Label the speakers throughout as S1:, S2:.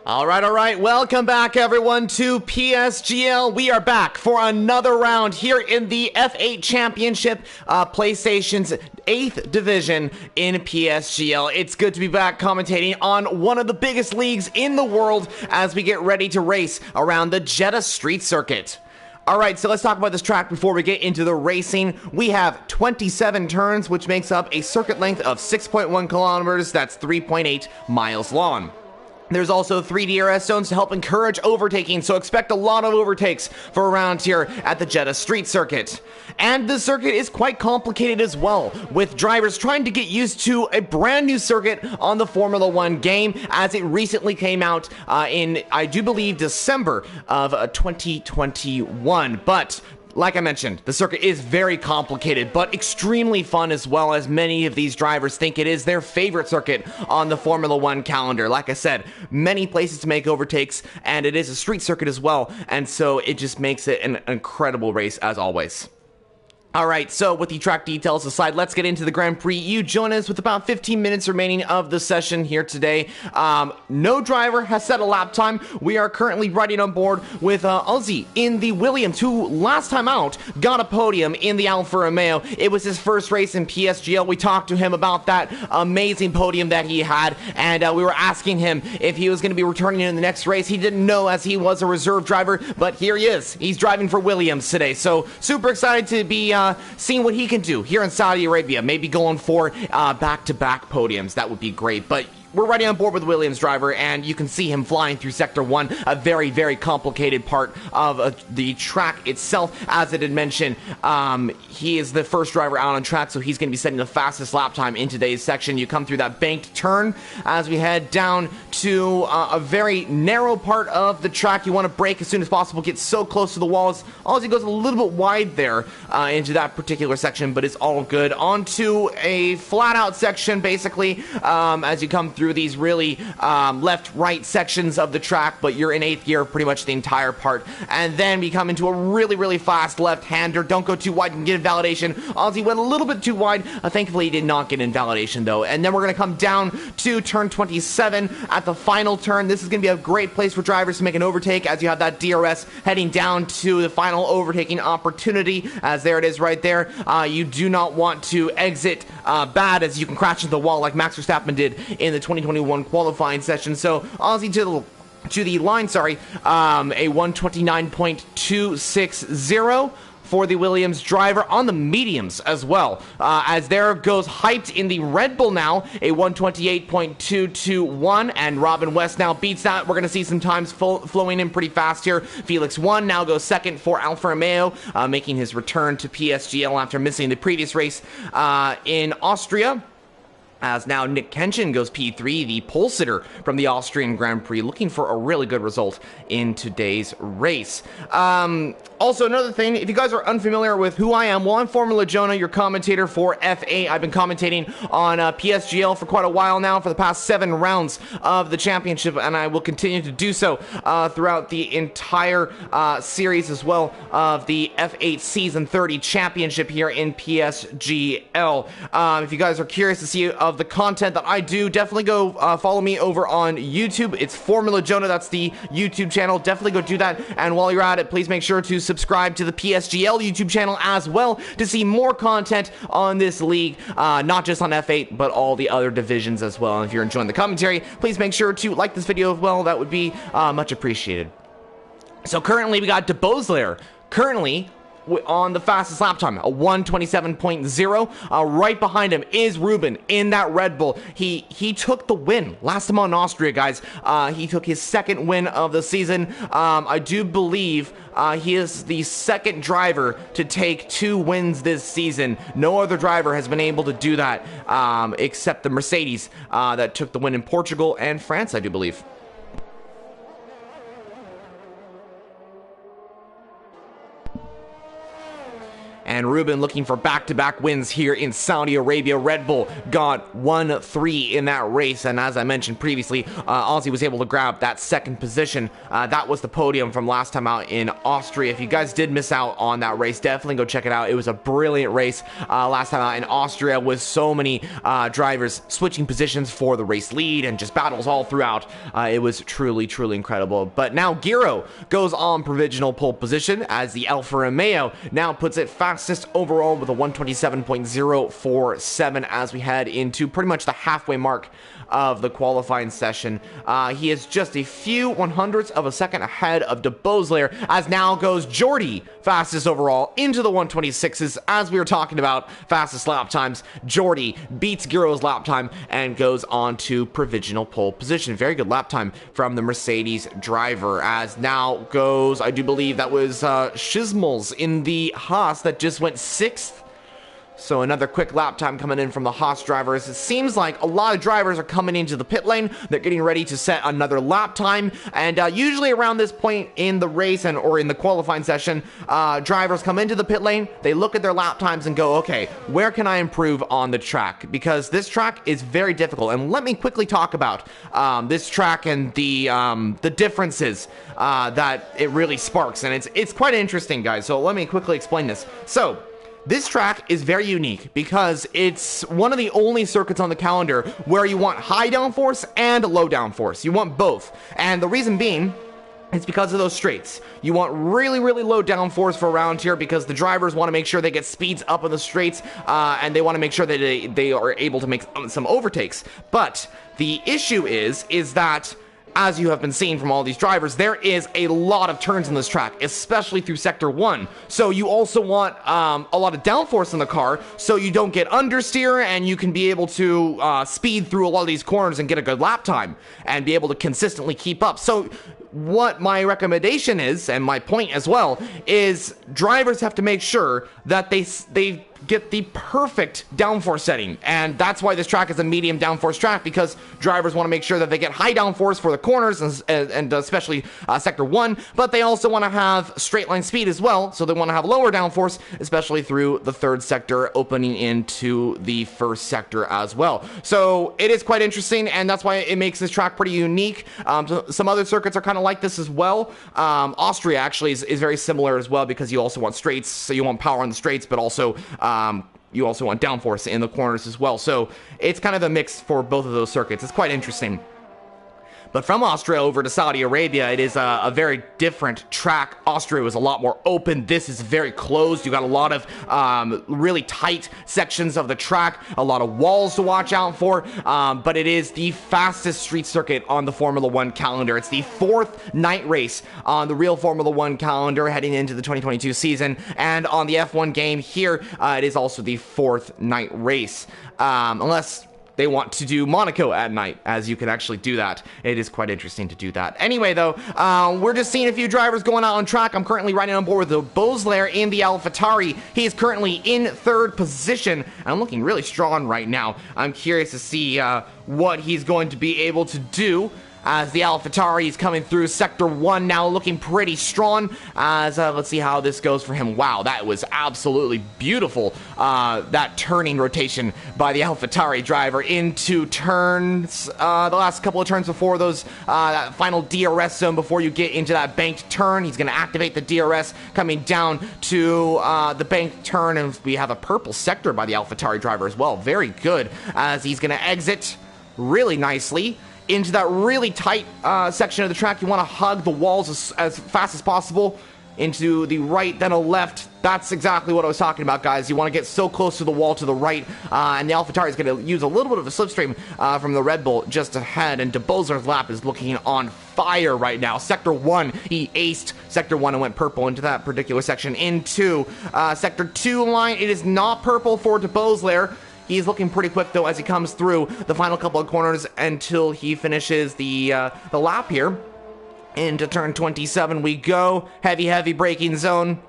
S1: All right. Welcome back, everyone, to PSGL. We are back for another round here in the F8 Championship, PlayStation's 8th division in PSGL. It's good to be back commentating on one of the biggest leagues in the world as we get ready to race around the Jeddah Street Circuit. Alright, so let's talk about this track before we get into the racing. We have 27 turns, which makes up a circuit length of 6.1 kilometers. That's 3.8 miles long. There's also 3 DRS zones to help encourage overtaking, so expect a lot of overtakes for around here at the Jeddah Street Circuit. And the circuit is quite complicated as well, with drivers trying to get used to a brand new circuit on the Formula 1 game, as it recently came out in, I do believe, December of 2021. But like I mentioned, the circuit is very complicated, but extremely fun as well, as many of these drivers think it is their favorite circuit on the Formula 1 calendar. Like I said, many places to make overtakes, and it is a street circuit as well, and so it just makes it an incredible race as always. Alright, so with the track details aside, let's get into the Grand Prix. You join us with about 15 minutes remaining of the session here today. No driver has set a lap time. We are currently riding on board with Ozzy in the Williams, who last time out got a podium in the Alfa Romeo. It was his first race in PSGL. We talked to him about that amazing podium that he had, and we were asking him if he was going to be returning in the next race. He didn't know, as he was a reserve driver, but here he is. He's driving for Williams today, so super excited to be seeing what he can do here in Saudi Arabia, maybe going for back-to-back podiums. That would be great. But we're riding on board with the Williams driver, and you can see him flying through Sector 1, a very, very complicated part of the track itself. As I did mention, he is the first driver out on track, so he's going to be setting the fastest lap time in today's section. You come through that banked turn as we head down to a very narrow part of the track. You want to brake as soon as possible, get so close to the walls. Ozzy goes a little bit wide there into that particular section, but it's all good. Onto a flat-out section, basically, as you come through these really left-right sections of the track, but you're in 8th gear pretty much the entire part. And then we come into a really, really fast left-hander. Don't go too wide and get invalidation. Ozzy went a little bit too wide. Thankfully, he did not get invalidation, though. And then we're going to come down to turn 27 at the final turn. This is going to be a great place for drivers to make an overtake, as you have that DRS heading down to the final overtaking opportunity, as there it is right there. You do not want to exit bad, as you can crash into the wall like Max Verstappen did in the 2021 qualifying session. So Ozzy to the line, a 129.260 for the Williams driver on the mediums as well, as there goes hyped in the Red Bull now, a 128.221, and Robin West now beats that. We're going to see some times flowing in pretty fast here. Felix 1 now goes second for Alfa Romeo, making his return to PSGL after missing the previous race in Austria. As now Nick Kenshin goes P3, the pole sitter from the Austrian Grand Prix, looking for a really good result in today's race. Also, another thing, if you guys are unfamiliar with who I am, well, I'm Formula Jonah, your commentator for F8. I've been commentating on PSGL for quite a while now, for the past 7 rounds of the championship, and I will continue to do so throughout the entire series as well of the F8 Season 30 Championship here in PSGL. If you guys are curious to see of the content that I do, definitely go follow me over on YouTube. It's Formula Jonah, that's the YouTube channel. Definitely go do that, and while you're at it, please make sure to subscribe to the PSGL YouTube channel as well to see more content on this league, not just on F8, but all the other divisions as well. And if you're enjoying the commentary, please make sure to like this video as well. That would be much appreciated. So currently, we got De Bozelaer currently on the fastest lap time, a 127.0. Right behind him is Ruben in that Red Bull. He took the win last time on Austria, guys. He took his 2nd win of the season. I do believe he is the 2nd driver to take 2 wins this season. No other driver has been able to do that except the Mercedes that took the win in Portugal and France, I do believe. And Ruben looking for back-to-back wins here in Saudi Arabia. Red Bull got 1-3 in that race, and as I mentioned previously, Aussie was able to grab that second position. That was the podium from last time out in Austria. If you guys did miss out on that race, definitely go check it out. It was a brilliant race last time out in Austria, with so many drivers switching positions for the race lead and just battles all throughout. It was truly incredible. But now Giro goes on provisional pole position as the Alfa Romeo now puts it fastest overall with a 127.047 as we head into pretty much the halfway mark of the qualifying session. He is just a few 100ths of a second ahead of De Boselaer, as now goes Jordi fastest overall into the 126s. As we were talking about fastest lap times, Jordi beats Giro's lap time and goes on to provisional pole position. Very good lap time from the Mercedes driver, as now goes, I do believe that was Schizmels in the Haas that just went 6th. So another quick lap time coming in from the Haas drivers. It seems like a lot of drivers are coming into the pit lane. They're getting ready to set another lap time. And usually around this point in the race or in the qualifying session, drivers come into the pit lane. They look at their lap times and go, okay, where can I improve on the track? Because this track is very difficult. And let me quickly talk about this track and the differences that it really sparks. And it's quite interesting, guys. So let me quickly explain this. So this track is very unique because it's one of the only circuits on the calendar where you want high downforce and low downforce. You want both. And the reason being, it's because of those straights. You want really low downforce for around here because the drivers want to make sure they get speeds up on the straights, and they want to make sure that they are able to make some overtakes. But the issue is that, as you have been seeing from all these drivers, there is a lot of turns in this track, especially through Sector 1. So you also want a lot of downforce in the car so you don't get understeer, and you can be able to speed through a lot of these corners and get a good lap time and be able to consistently keep up. So what my recommendation is, and my point as well, is drivers have to make sure that they get the perfect downforce setting, and that's why this track is a medium downforce track, because drivers want to make sure that they get high downforce for the corners and especially Sector 1, but they also want to have straight line speed as well, so they want to have lower downforce, especially through the third sector opening into the first sector as well. So it is quite interesting, and that's why it makes this track pretty unique. So some other circuits are kind of like this as well. Austria actually is very similar as well, because you also want straights, so you want power on the straights, but also you also want downforce in the corners as well. So it's kind of a mix for both of those circuits. It's quite interesting. But from Austria over to Saudi Arabia, it is a very different track. Austria was a lot more open. This is very closed. You got a lot of really tight sections of the track, a lot of walls to watch out for, but it is the fastest street circuit on the Formula 1 calendar. It's the 4th night race on the real Formula 1 calendar heading into the 2022 season, and on the F1 game here, it is also the 4th night race. Unless they want to do Monaco at night, as you can actually do that. It is quite interesting to do that. Anyway, though, we're just seeing a few drivers going out on track. I'm currently riding on board with the Boselaer in the AlphaTauri. He is currently in 3rd position, and looking really strong right now. I'm curious to see what he's going to be able to do, as the AlphaTauri is coming through Sector 1 now, looking pretty strong. As let's see how this goes for him. Wow, that was absolutely beautiful. That turning rotation by the AlphaTauri driver into turns, the last couple of turns before those, that final DRS zone before you get into that banked turn. He's going to activate the DRS coming down to the banked turn, and we have a purple sector by the AlphaTauri driver as well. Very good, as he's going to exit really nicely into that really tight section of the track. You want to hug the walls as fast as possible into the right, then a left. That's exactly what I was talking about, guys. You want to get so close to the wall to the right, and the AlphaTauri is going to use a little bit of a slipstream from the Red Bull just ahead, and De Boselaer's lap is looking on fire right now. Sector 1, he aced Sector 1 and went purple into that particular section. Into Sector 2 line, it is not purple for De Boselaer. He's looking pretty quick, though, as he comes through the final couple of corners until he finishes the lap here. Into turn 27 we go. Heavy braking zone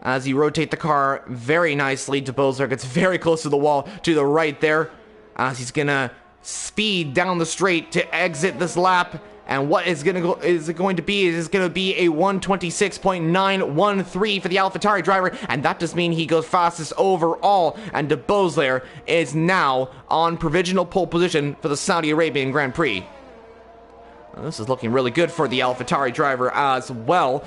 S1: as you rotate the car very nicely. De Boselaer gets very close to the wall to the right there, as he's going to speed down the straight to exit this lap And what is it going to be? It is going to be a 126.913 for the AlphaTauri driver, and that does mean he goes fastest overall. And De Beausoleil is now on provisional pole position for the Saudi Arabian Grand Prix. This is looking really good for the AlphaTauri driver as well.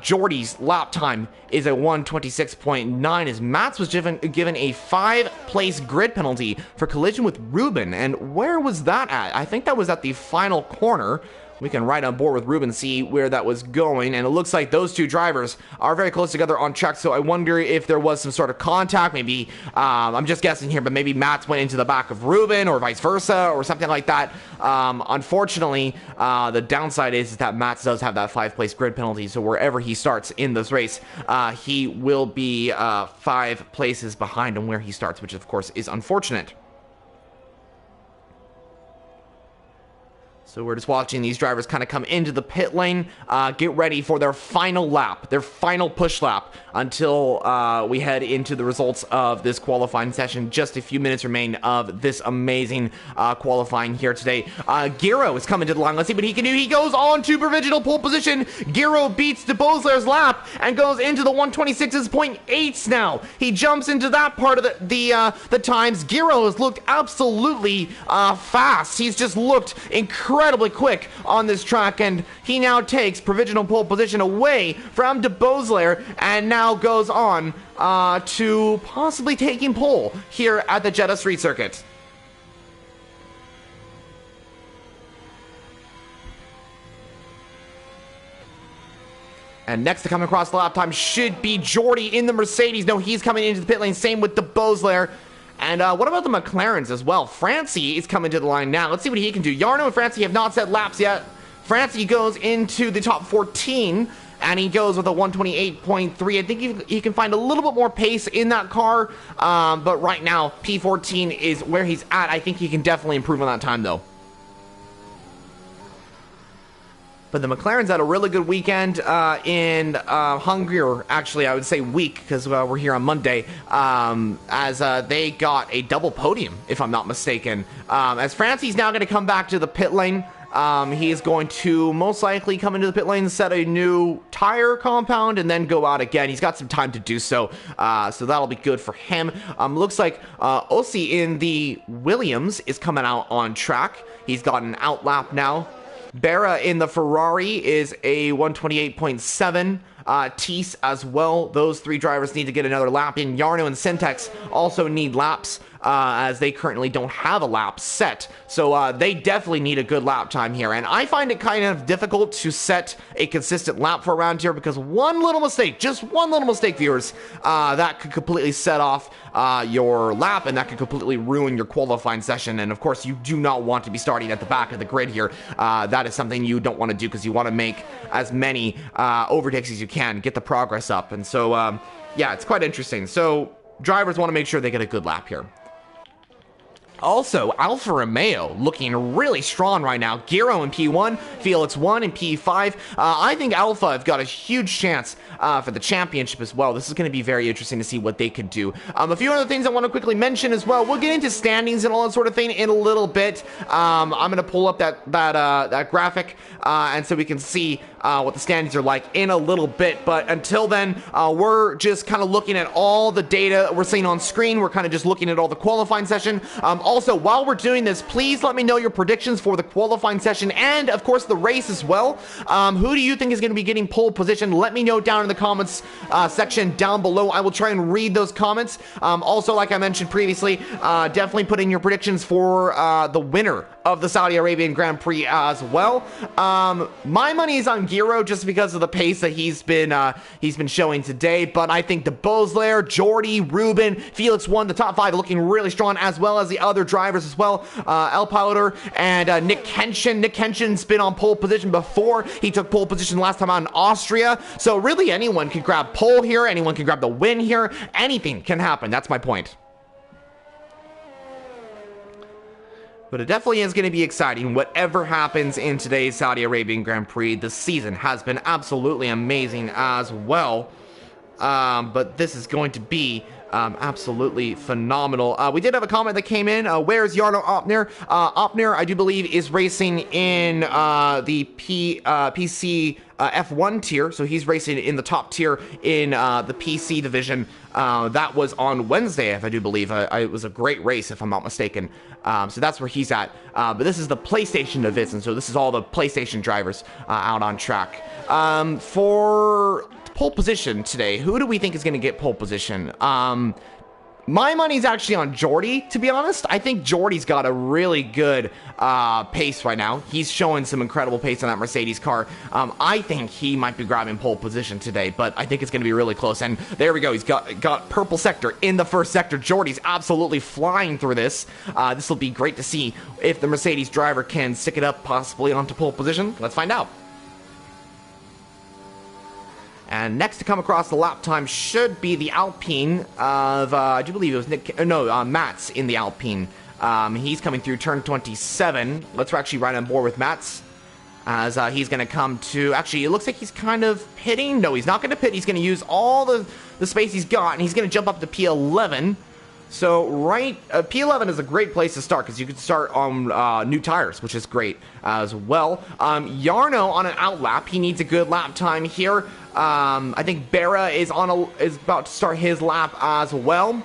S1: Jordy's lap time is a 126.9 as Mats was given a 5-place grid penalty for collision with Ruben. And where was that at? I think that was at the final corner. We can ride on board with Ruben, see where that was going, and it looks like those two drivers are very close together on track, so I wonder if there was some sort of contact. Maybe, I'm just guessing here, but maybe Mats went into the back of Ruben, or vice versa, or something like that. Unfortunately, the downside is that Mats does have that 5-place grid penalty, so wherever he starts in this race, he will be 5 places behind on where he starts, which of course is unfortunate. So we're just watching these drivers kind of come into the pit lane, get ready for their final lap, their final push lap, until we head into the results of this qualifying session. Just a few minutes remain of this amazing qualifying here today. Giro is coming to the line. Let's see what he can do. He goes on to provisional pole position. Giro beats De Beausoleil's lap and goes into the 126.8s now. He jumps into that part of the times. Giro has looked absolutely fast. He's just looked incredibly quick on this track, and he now takes provisional pole position away from De Beausoleil and now goes on to possibly taking pole here at the Jeddah Street Circuit. And next to come across the lap time should be Jordy in the Mercedes. No, he's coming into the pit lane. Same with De Beausoleil. And what about the McLarens as well? Francie is coming to the line now. Let's see what he can do. Jarno and Francie have not set laps yet. Francie goes into the top 14, and he goes with a 128.3. I think he can find a little bit more pace in that car, but right now, P14 is where he's at. I think he can definitely improve on that time, though. But the McLarens had a really good weekend in Hungary, or actually I would say week, because we're here on Monday, as they got a double podium, if I'm not mistaken. As Francie's now going to come back to the pit lane, he is going to most likely come into the pit lane, set a new tire compound, and then go out again. He's got some time to do so, so that'll be good for him. Looks like Ossi in the Williams is coming out on track. He's got an out lap now. Berra in the Ferrari is a 128.7. Teese as well. Those three drivers need to get another lap in. Jarno and Syntex also need laps, as they currently don't have a lap set. So they definitely need a good lap time here. And I find it kind of difficult to set a consistent lap for around here, because one little mistake, just one little mistake, viewers, that could completely set off your lap, and that could completely ruin your qualifying session. And of course, you do not want to be starting at the back of the grid here. That is something you don't want to do, because you want to make as many overtakes as you can, get the progress up. And so, yeah, it's quite interesting. So drivers want to make sure they get a good lap here. Also, Alfa Romeo looking really strong right now. Giro in P1, Felix 1 in P5. I think Alfa have got a huge chance for the championship as well. This is going to be very interesting to see what they could do. A few other things I want to quickly mention as well. We'll get into standings and all that sort of thing in a little bit. I'm going to pull up that graphic, and so we can see what the standings are like in a little bit. But until then, we're just kind of looking at all the data that we're seeing on screen. We're kind of just looking at all the qualifying session. Also, while we're doing this, please let me know your predictions for the qualifying session and, of course, the race as well. Who do you think is going to be getting pole position? Let me know down in the comments section down below. I will try and read those comments. Also, like I mentioned previously, definitely put in your predictions for the winner of the Saudi Arabian Grand Prix as well. My money is on Giro just because of the pace that he's been showing today, but I think De Beausoleil, Jordy, Ruben, Felix 1, the top 5 looking really strong, as well as the other drivers as well. El Powder and Nick Kenshin. Nick Kenshin's been on pole position before. He took pole position last time out in Austria. So really anyone can grab pole here. Anyone can grab the win here. Anything can happen. That's my point. But it definitely is going to be exciting, whatever happens in today's Saudi Arabian Grand Prix. The season has been absolutely amazing as well. But this is going to be Absolutely phenomenal. We did have a comment that came in. Where's Jarno Opner? Opner, I do believe, is racing in the PC F1 tier. So he's racing in the top tier in the PC division. That was on Wednesday, if I do believe. It was a great race, if I'm not mistaken. So that's where he's at. But this is the PlayStation division. So this is all the PlayStation drivers out on track. For pole position today, who do we think is going to get pole position? My money's actually on Jordy, to be honest. I think Jordy's got a really good pace right now. He's showing some incredible pace on that Mercedes car. I think he might be grabbing pole position today, but I think it's going to be really close. And there we go. He's got purple sector in the first sector. Jordy's absolutely flying through this. This will be great to see if the Mercedes driver can stick it up possibly onto pole position. Let's find out. And next to come across the lap time should be the Alpine of, I do believe it was Mats in the Alpine. He's coming through turn 27. Let's actually ride on board with Mats as he's going to come to, actually, it looks like he's kind of pitting. No, he's not going to pit. He's going to use all the space he's got, and he's going to jump up to P11. So, P11 is a great place to start because you can start on new tires, which is great as well. Jarno on an outlap, he needs a good lap time here. I think Barra is about to start his lap as well.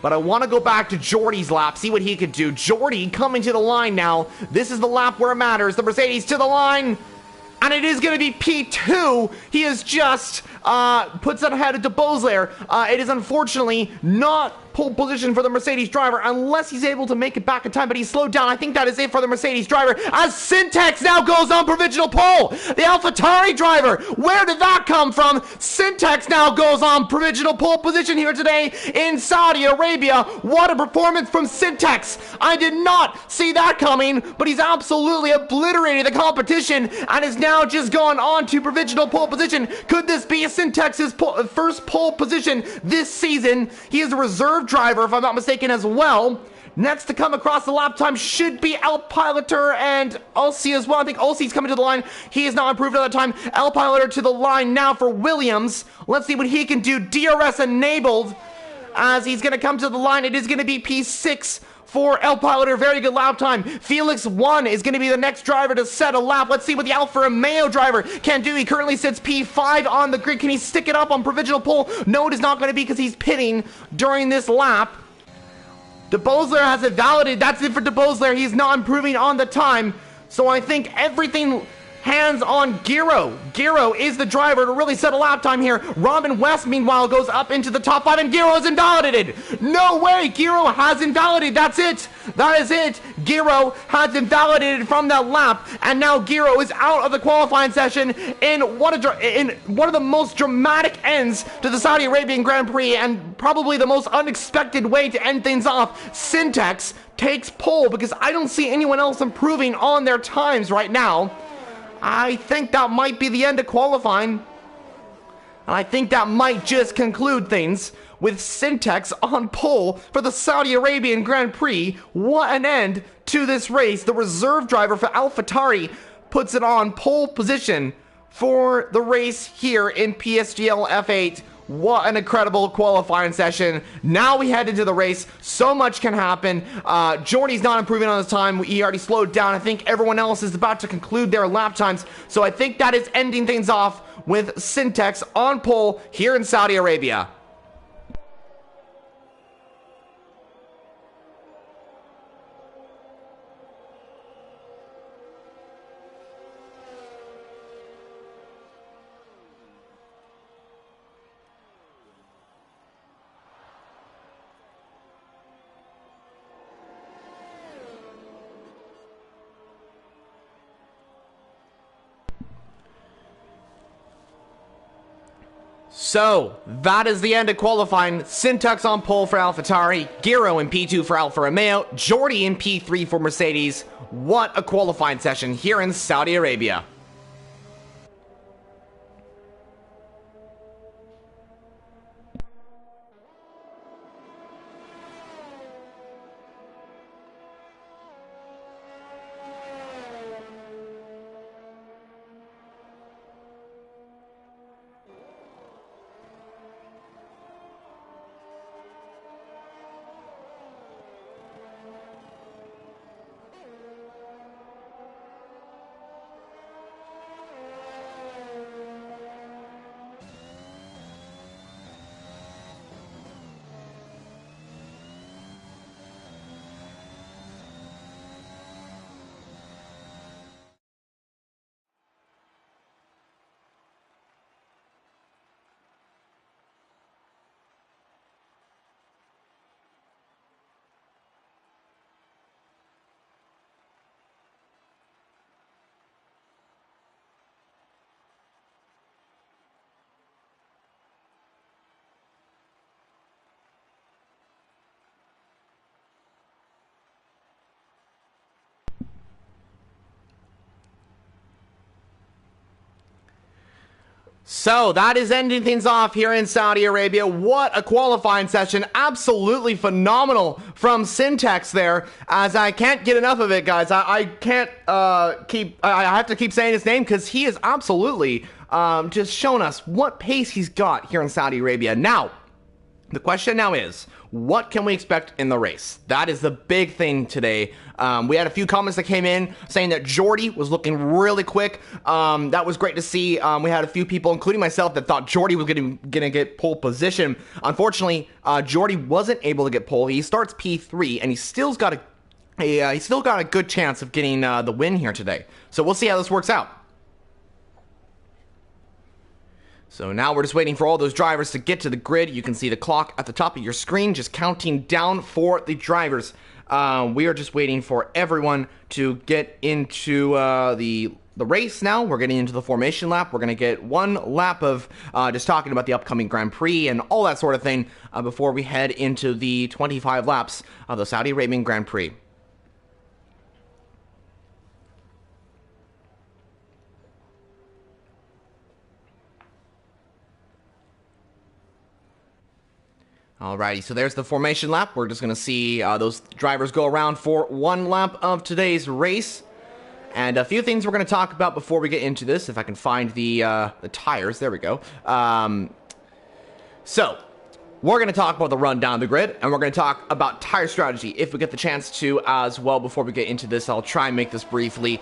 S1: But I want to go back to Jordy's lap, see what he could do. Jordy coming to the line now. This is the lap where it matters. The Mercedes to the line. And it is going to be P2. He is just puts it ahead of De Beausoleil. It is unfortunately not pole position for the Mercedes driver unless he's able to make it back in time, but he's slowed down. I think that is it for the Mercedes driver as Syntax now goes on provisional pole. The AlphaTauri driver, where did that come from? Syntax now goes on provisional pole position here today in Saudi Arabia. What a performance from Syntax. I did not see that coming, but he's absolutely obliterated the competition and is now just gone on to provisional pole position. Could this be Syntax's first pole position this season? He is a reserve driver, if I'm not mistaken, as well. Next to come across the lap time should be Alpiloter and Ulsi as well. I think Ulsi's coming to the line. He is not improved at that time. Alpiloter to the line now for Williams. Let's see what he can do. DRS enabled as he's going to come to the line. It is going to be P6 for Alpiloter. Very good lap time. Felix 1 is going to be the next driver to set a lap. Let's see what the Alfa Romeo driver can do. He currently sits P5 on the grid. Can he stick it up on provisional pole? No, it is not going to be because he's pitting during this lap. De Beausoleil has it validated. That's it for De Beausoleil. He's not improving on the time. So I think everything hands on Giro. Giro is the driver to really set a lap time here. Robin West, meanwhile, goes up into the top 5, and Giro is invalidated. No way! Giro has invalidated. That's it. That is it. Giro has invalidated from that lap, and now Giro is out of the qualifying session in one of the most dramatic ends to the Saudi Arabian Grand Prix, and probably the most unexpected way to end things off. Syntax takes pole because I don't see anyone else improving on their times right now. I think that might be the end of qualifying. And I think that might just conclude things with Syntax on pole for the Saudi Arabian Grand Prix. What an end to this race. The reserve driver for AlphaTauri puts it on pole position for the race here in PSGL F8. What an incredible qualifying session. Now we head into the race. So much can happen. Jordy's not improving on his time. He already slowed down. I think everyone else is about to conclude their lap times. So I think that is ending things off with Syntax on pole here in Saudi Arabia. So, that is the end of qualifying. Syntax on pole for AlphaTauri, Giro in P2 for Alfa Romeo, Jordy in P3 for Mercedes. What a qualifying session here in Saudi Arabia. So that is ending things off here in Saudi Arabia. What a qualifying session. Absolutely phenomenal from Syntax there, as I can't get enough of it, guys. I can't I have to keep saying his name because he is absolutely just showing us what pace he's got here in Saudi Arabia. Now, the question now is, what can we expect in the race? That is the big thing today. We had a few comments that came in saying that Jordy was looking really quick. That was great to see. We had a few people, including myself, that thought Jordy was gonna get pole position. Unfortunately, Jordy wasn't able to get pole. He starts P3, and he's still got a good chance of getting the win here today. So we'll see how this works out. So now we're just waiting for all those drivers to get to the grid. You can see the clock at the top of your screen just counting down for the drivers. We are just waiting for everyone to get into the race now. We're getting into the formation lap. We're going to get one lap of just talking about the upcoming Grand Prix and all that sort of thing before we head into the 25 laps of the Saudi Arabian Grand Prix. Alrighty, so there's the formation lap. We're just going to see those drivers go around for one lap of today's race. And a few things we're going to talk about before we get into this, if I can find the tires. There we go. So, we're going to talk about the run down the grid, and we're going to talk about tire strategy if we get the chance to as well. Before we get into this, I'll try and make this briefly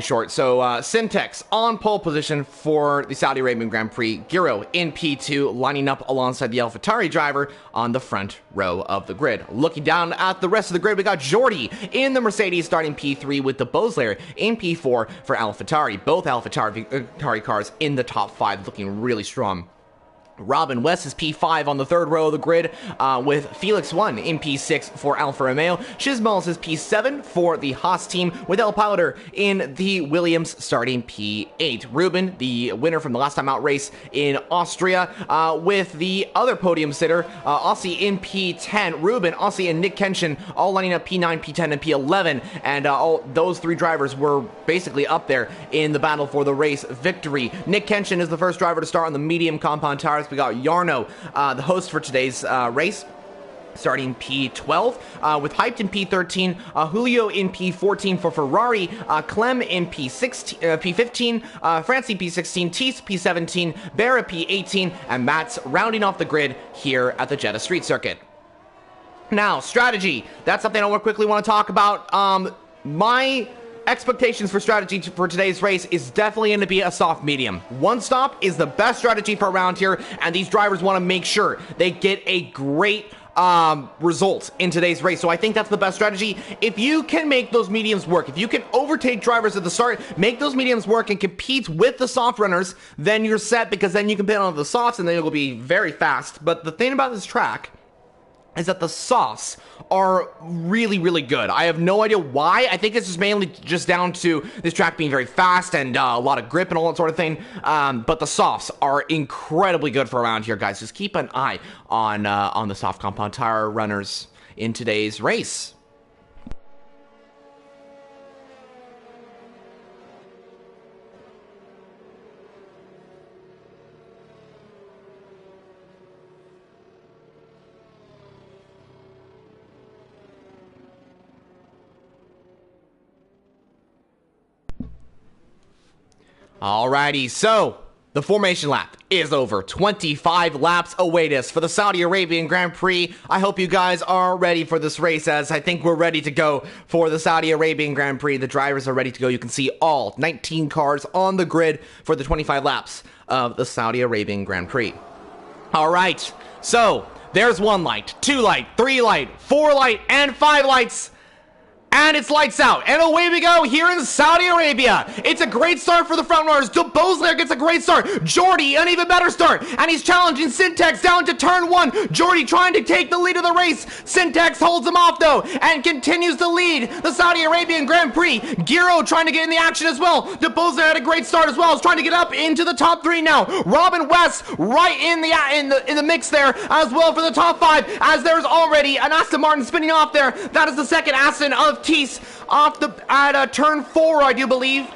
S1: short. So, Syntax on pole position for the Saudi Arabian Grand Prix. Giro in P2, lining up alongside the AlphaTauri driver on the front row of the grid. Looking down at the rest of the grid, we got Jordy in the Mercedes starting P3 with the Boesler in P4 for AlphaTauri. Both AlphaTauri cars in the top 5, looking really strong. Robin West is P5 on the third row of the grid with Felix 1 in P6 for Alfa Romeo. Shizmals is P7 for the Haas team with El Powder in the Williams starting P8. Ruben, the winner from the last time out race in Austria with the other podium sitter, Aussie in P10. Ruben, Aussie, and Nick Kenshin all lining up P9, P10, and P11. And all those three drivers were basically up there in the battle for the race victory. Nick Kenshin is the first driver to start on the medium compound tires. We got Jarno, the host for today's race, starting P12, with Hyped in P13, Julio in P14 for Ferrari, Clem in P15, Francie P16, Teese P17, Barra P18, and Matt's rounding off the grid here at the Jeddah Street Circuit. Now, strategy. That's something I quickly want to talk about. My expectations for strategy for today's race is definitely going to be a soft medium. One stop is the best strategy for around here, and these drivers want to make sure they get a great result in today's race. So I think that's the best strategy. If you can make those mediums work, if you can overtake drivers at the start, make those mediums work and compete with the soft runners, then you're set, because then you can pit on the softs and then it'll be very fast. But the thing about this track is that the softs are really, really good. I have no idea why. I think it's just mainly just down to this track being very fast and a lot of grip and all that sort of thing. But the softs are incredibly good for around here, guys. Just keep an eye on the soft compound tire runners in today's race. Alrighty, so the formation lap is over. 25 laps await us for the Saudi Arabian Grand Prix. I hope you guys are ready for this race, as I think we're ready to go for the Saudi Arabian Grand Prix. The drivers are ready to go. You can see all 19 cars on the grid for the 25 laps of the Saudi Arabian Grand Prix. Alright, so there's 1 light, 2 light, 3 light, 4 light, and 5 lights. And it's lights out, and away we go here in Saudi Arabia. It's a great start for the front runners. Boesler gets a great start. Jordy, an even better start, and he's challenging Syntax down to turn 1. Jordy trying to take the lead of the race. Syntax holds him off, though, and continues to lead the Saudi Arabian Grand Prix. Giro trying to get in the action as well. Boesler had a great start as well. He's trying to get up into the top 3 now. Robin West right in the mix there as well for the top 5, as there's already an Aston Martin spinning off there. That is the second Aston of Teese off at turn 4, I do believe.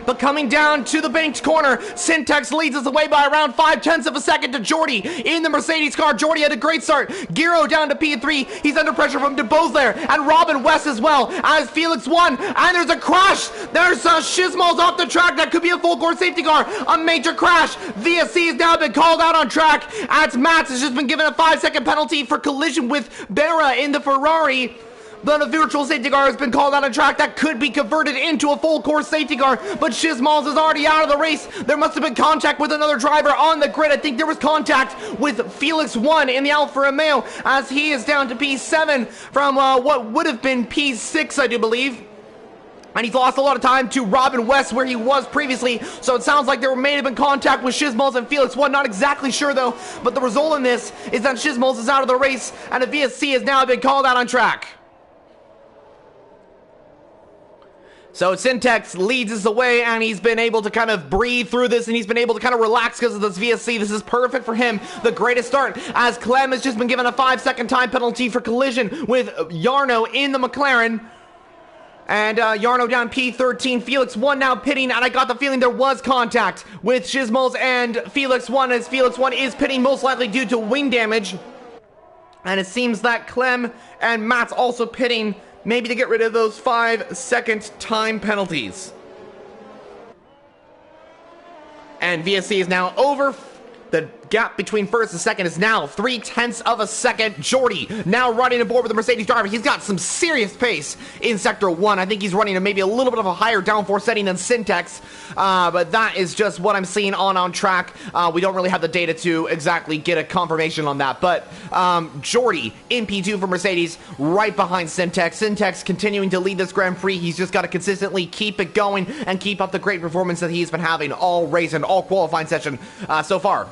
S1: But coming down to the banked corner, Syntax leads us away by around 0.5 of a second to Jordy in the Mercedes car. Jordy had a great start. Giro down to P3. He's under pressure from DeBose there, and Robin West as well as Felix won. And there's a crash. There's Shizmals off the track. That could be a full course safety car. A major crash. VSC has now been called out on track, as Mats has just been given a 5-second penalty for collision with Berra in the Ferrari. But a virtual safety car has been called out on track. That could be converted into a full course safety car, but Shizmals is already out of the race. There must have been contact with another driver on the grid. I think there was contact with Felix 1 in the Alfa Romeo, as he is down to P7 from what would have been P6, I do believe. And he's lost a lot of time to Robin West, where he was previously. So it sounds like there may have been contact with Shizmals and Felix 1. Not exactly sure, though. But the result in this is that Shizmals is out of the race, and the VSC has now been called out on track. So Syntax leads us away, and he's been able to kind of breathe through this, and he's been able to kind of relax because of this VSC. This is perfect for him. The greatest start, as Clem has just been given a 5-second time penalty for collision with Jarno in the McLaren. And Jarno down P13, Felix 1 now pitting, and I got the feeling there was contact with Shizmals and Felix 1, as Felix 1 is pitting most likely due to wing damage. And it seems that Clem and Matt's also pitting, maybe to get rid of those 5-second time penalties. And VSC is now over. The gap between first and second is now 0.3 of a second. Jordy now running aboard with the Mercedes driver. He's got some serious pace in Sector 1. I think he's running a maybe a little bit of a higher downforce setting than Syntax. But that is just what I'm seeing on track. We don't really have the data to exactly get a confirmation on that. But Jordy in P2 for Mercedes, right behind Syntax. Syntax continuing to lead this Grand Prix. He's just got to consistently keep it going and keep up the great performance that he's been having all race and all qualifying session so far.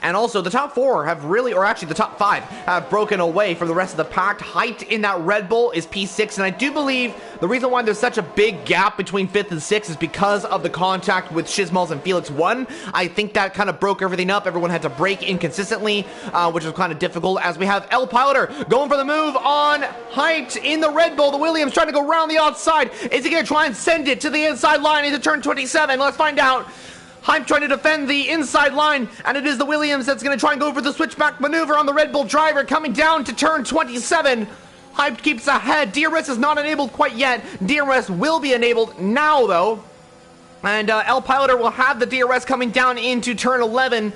S1: And also, the top 4 have really, or actually the top 5, have broken away from the rest of the pack. Height in that Red Bull is P6, and I do believe the reason why there's such a big gap between 5th and 6th is because of the contact with Shizmals and Felix 1. I think that kind of broke everything up. Everyone had to brake inconsistently, which was kind of difficult, as we have El Piloter going for the move on Height in the Red Bull. The Williams trying to go around the outside. Is he going to try and send it to the inside line into turn 27? Let's find out. Hype trying to defend the inside line, and it is the Williams that's going to try and go for the switchback maneuver on the Red Bull driver coming down to turn 27. Hype keeps ahead. DRS is not enabled quite yet. DRS will be enabled now, though. And El Piloter will have the DRS coming down into turn 11.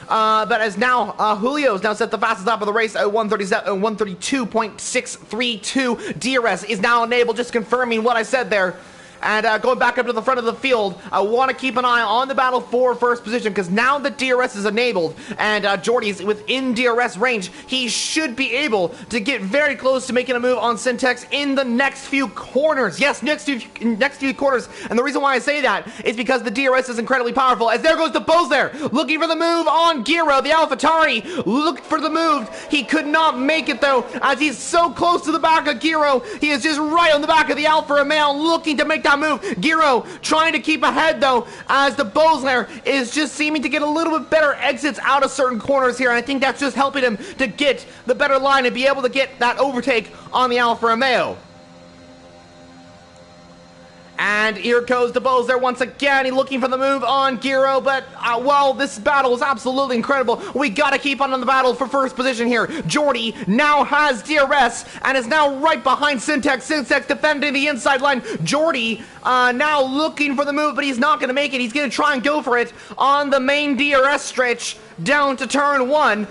S1: But as now, Julio's now set the fastest lap of the race at 132.632. DRS is now enabled, just confirming what I said there. And going back up to the front of the field, I want to keep an eye on the battle for first position, because now that DRS is enabled and Jordy's within DRS range, he should be able to get very close to making a move on Syntax in the next few corners. Yes, next few corners. And the reason why I say that is because the DRS is incredibly powerful. As there goes the Bose there, looking for the move on Giro. The AlphaTauri looked for the move. He could not make it, though, as he's so close to the back of Giro. He is just right on the back of the Alfa Romeo, looking to make that move. Giro trying to keep ahead, though, as the Bosler is just seeming to get a little bit better exits out of certain corners here, and I think that's just helping him to get the better line and be able to get that overtake on the Alfa Romeo. And here goes the Bose there once again. He's looking for the move on Giro, but, well, this battle is absolutely incredible. We gotta keep on the battle for first position here. Jordy now has DRS and is now right behind Syntax. Syntax defending the inside line. Jordy now looking for the move, but he's not gonna make it. He's gonna try and go for it on the main DRS stretch down to turn 1.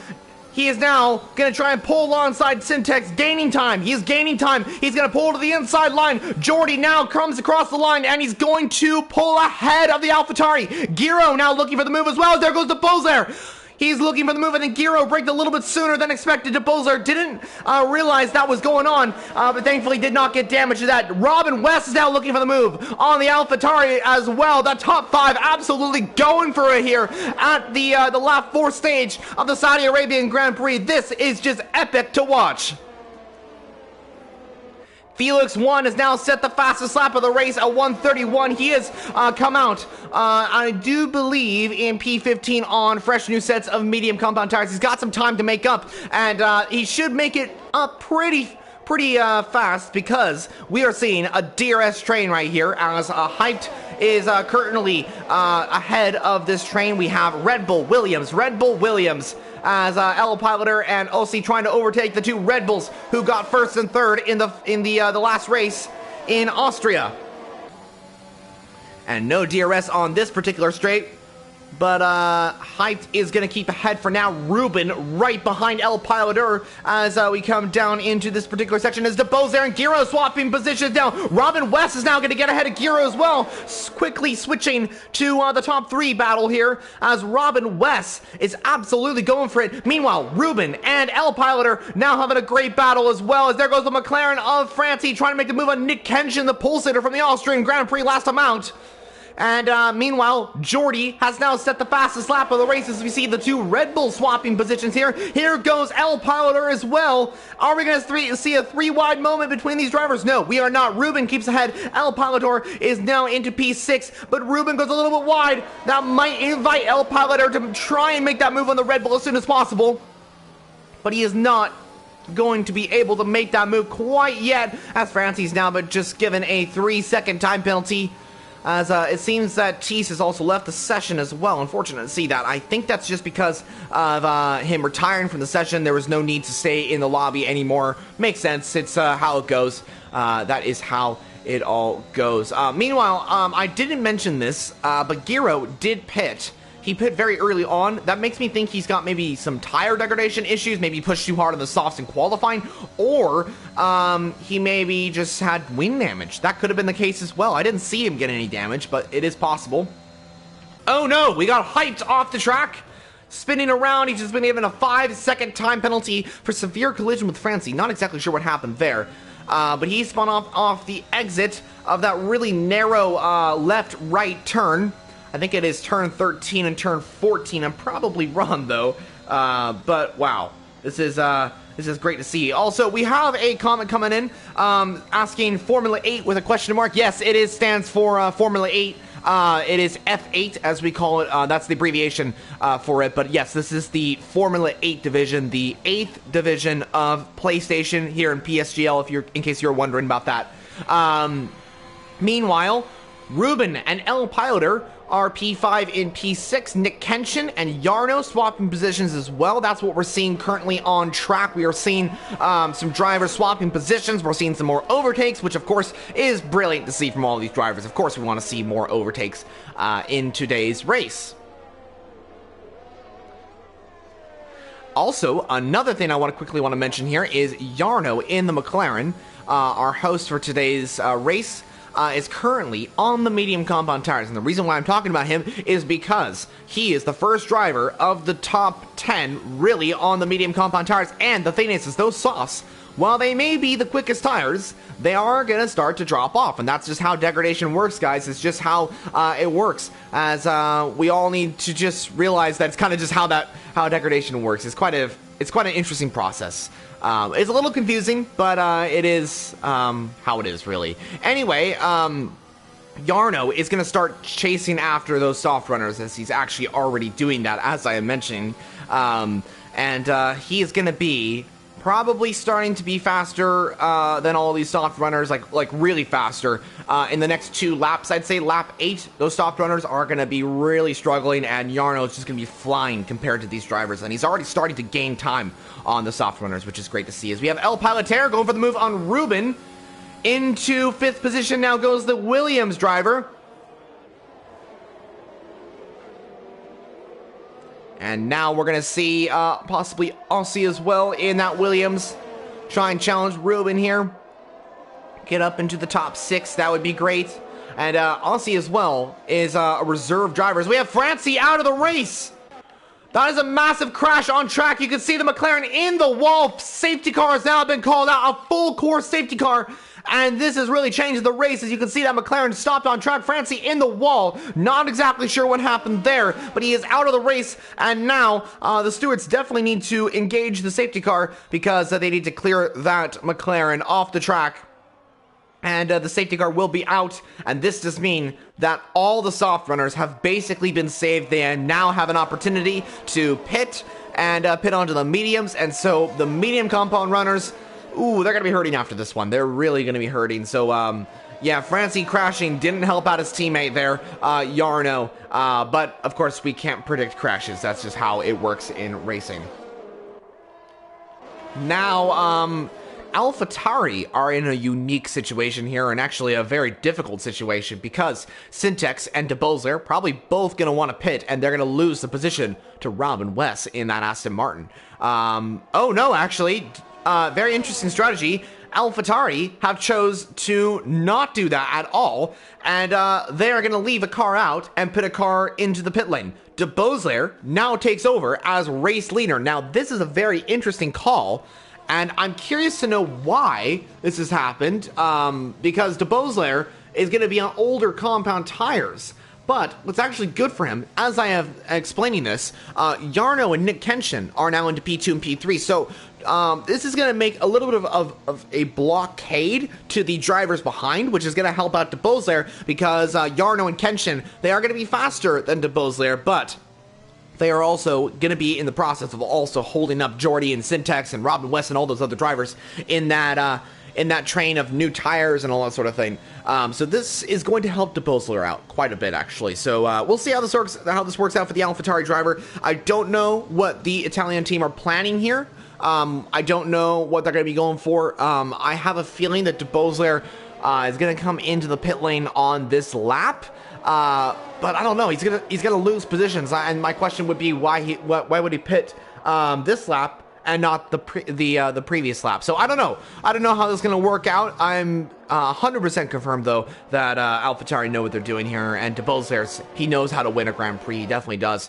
S1: He is now going to try and pull alongside Syntax, gaining time. He is gaining time. He's going to pull to the inside line. Jordy now comes across the line, and he's going to pull ahead of the AlphaTauri. Giro now looking for the move as well. There goes the Bosler. He's looking for the move. I think Giro braked a little bit sooner than expected. DeBozer didn't realize that was going on, but thankfully did not get damage to that. Robin West is now looking for the move on the AlphaTauri as well. The top 5 absolutely going for it here at the lap 4 stage of the Saudi Arabian Grand Prix. This is just epic to watch. Felix 1 has now set the fastest lap of the race at 1:31. He has come out, I do believe, in P15 on fresh new sets of medium compound tires. He's got some time to make up, and he should make it up pretty pretty fast because we are seeing a DRS train right here as Hyped is currently ahead of this train. We have Red Bull Williams as El Piloter and Ossie trying to overtake the two Red Bulls who got first and third in the last race in Austria. And no DRS on this particular straight, but Hyped is going to keep ahead for now. Ruben right behind El Piloter as we come down into this particular section as DeBose there and Giro swapping positions down. Robin West is now going to get ahead of Giro as well, quickly switching to the top three battle here as Robin West is absolutely going for it. Meanwhile, Ruben and El Piloter now having a great battle as well as there goes the McLaren of Francie trying to make the move on Nick Kenshin, the pole sitter from the Austrian Grand Prix last time out. And meanwhile, Jordy has now set the fastest lap of the race as we see the two Red Bull swapping positions here. Here goes El Piloter as well. Are we going to see a three-wide moment between these drivers? No, we are not. Ruben keeps ahead. El Piloter is now into P6, but Ruben goes a little bit wide. That might invite El Piloter to try and make that move on the Red Bull as soon as possible. But he is not going to be able to make that move quite yet as Francie's now but just given a 3-second time penalty. As it seems that Tease has also left the session as well. Unfortunate to see that. I think that's just because of him retiring from the session. There was no need to stay in the lobby anymore. Makes sense. It's how it goes. That is how it all goes. Meanwhile, I didn't mention this, but Giro did pit. He pit very early on. That makes me think he's got maybe some tire degradation issues, maybe pushed too hard on the softs in qualifying, or he maybe just had wing damage. That could have been the case as well. I didn't see him get any damage, but it is possible. Oh no, we got Hyped off the track. Spinning around, he's just been given a 5-second time penalty for severe collision with Francie. Not exactly sure what happened there. But he spun off the exit of that really narrow left-right turn. I think it is turn 13 and turn 14. I'm probably wrong though, but wow, this is great to see. Also, we have a comment coming in asking Formula 8 with a question mark. Yes, it stands for Formula 8. It is F8 as we call it. That's the abbreviation for it. But yes, this is the Formula 8 division, the 8th division of PlayStation here in PSGL. In case you're wondering about that. Meanwhile, Ruben and El Piloter are P5 in P6. Nick Kenshin and Jarno swapping positions as well. That's what we're seeing currently on track. We are seeing some drivers swapping positions. We're seeing some more overtakes, which of course is brilliant to see from all these drivers. Of course, we want to see more overtakes in today's race. Also, another thing I quickly want to mention here is Jarno in the McLaren, our host for today's race. Is currently on the medium compound tires. And the reason why I'm talking about him is because he is the first driver of the top 10 really on the medium compound tires. And the thing is those softs, while they may be the quickest tires, they are going to start to drop off. And that's just how degradation works, guys. It's just how it works. As we all need to just realize that it's kind of just how degradation works. It's quite an interesting process. It's a little confusing, but it is how it is, really. Anyway, Jarno is going to start chasing after those soft runners, as he's actually already doing that, as I am mentioning. And he is going to be probably starting to be faster than all these soft runners, like really faster. In the next 2 laps, I'd say lap 8, those soft runners are going to be really struggling, and Jarno is just going to be flying compared to these drivers. And he's already starting to gain time on the soft runners, which is great to see. As we have El Piloter going for the move on Ruben. Into 5th position now goes the Williams driver. And now we're going to see possibly Ossie as well in that Williams. Try and challenge Ruben here. Get up into the top 6. That would be great. And Ossie as well is a reserve driver. As we have Francie out of the race. That is a massive crash on track. You can see the McLaren in the wall. Safety car has now been called out. A full course safety car. And this has really changed the race. As you can see, that McLaren stopped on track. Francie in the wall. Not exactly sure what happened there, but he is out of the race. And now the stewards definitely need to engage the safety car because they need to clear that McLaren off the track. And the safety car will be out, and this does mean that all the soft runners have basically been saved. They now have an opportunity to pit and pit onto the mediums, and so the medium compound runners Ooh, they're going to be hurting after this one. They're really going to be hurting. So, yeah, Francie crashing didn't help out his teammate there, Yarno. But, of course, we can't predict crashes. That's just how it works in racing. Now, AlphaTauri are in a unique situation here, and actually a very difficult situation, because Syntex and DeBozler are probably both going to want to pit, and they're going to lose the position to Rob and Wes in that Aston Martin. Oh no, actually, very interesting strategy. AlphaTauri have chose to not do that at all, and they are going to leave a car out and put a car into the pit lane. DeBozler now takes over as race leader. Now, this is a very interesting call, and I'm curious to know why this has happened, because DeBozler is going to be on older compound tires. But what's actually good for him, as I have explaining this, Yarno and Nick Kenshin are now into P2 and P3. So this is going to make a little bit of a blockade to the drivers behind, which is going to help out DeBozler, because Yarno and Kenshin, they are going to be faster than DeBozler, but they are also going to be in the process of also holding up Jordy and Syntex and Robin West and all those other drivers in that train of new tires and all that sort of thing. So this is going to help DeBozler out quite a bit, actually. So we'll see how this works out for the AlphaTauri driver. I don't know what the Italian team are planning here. I don't know what they're going to be going for. I have a feeling that DeBozler is going to come into the pit lane on this lap. But I don't know. He's gonna lose positions, and my question would be why would he pit this lap and not the previous lap? So I don't know. I don't know how this is gonna work out. I'm 100% confirmed though that AlphaTauri know what they're doing here, and DeBozler, he knows how to win a Grand Prix. He definitely does.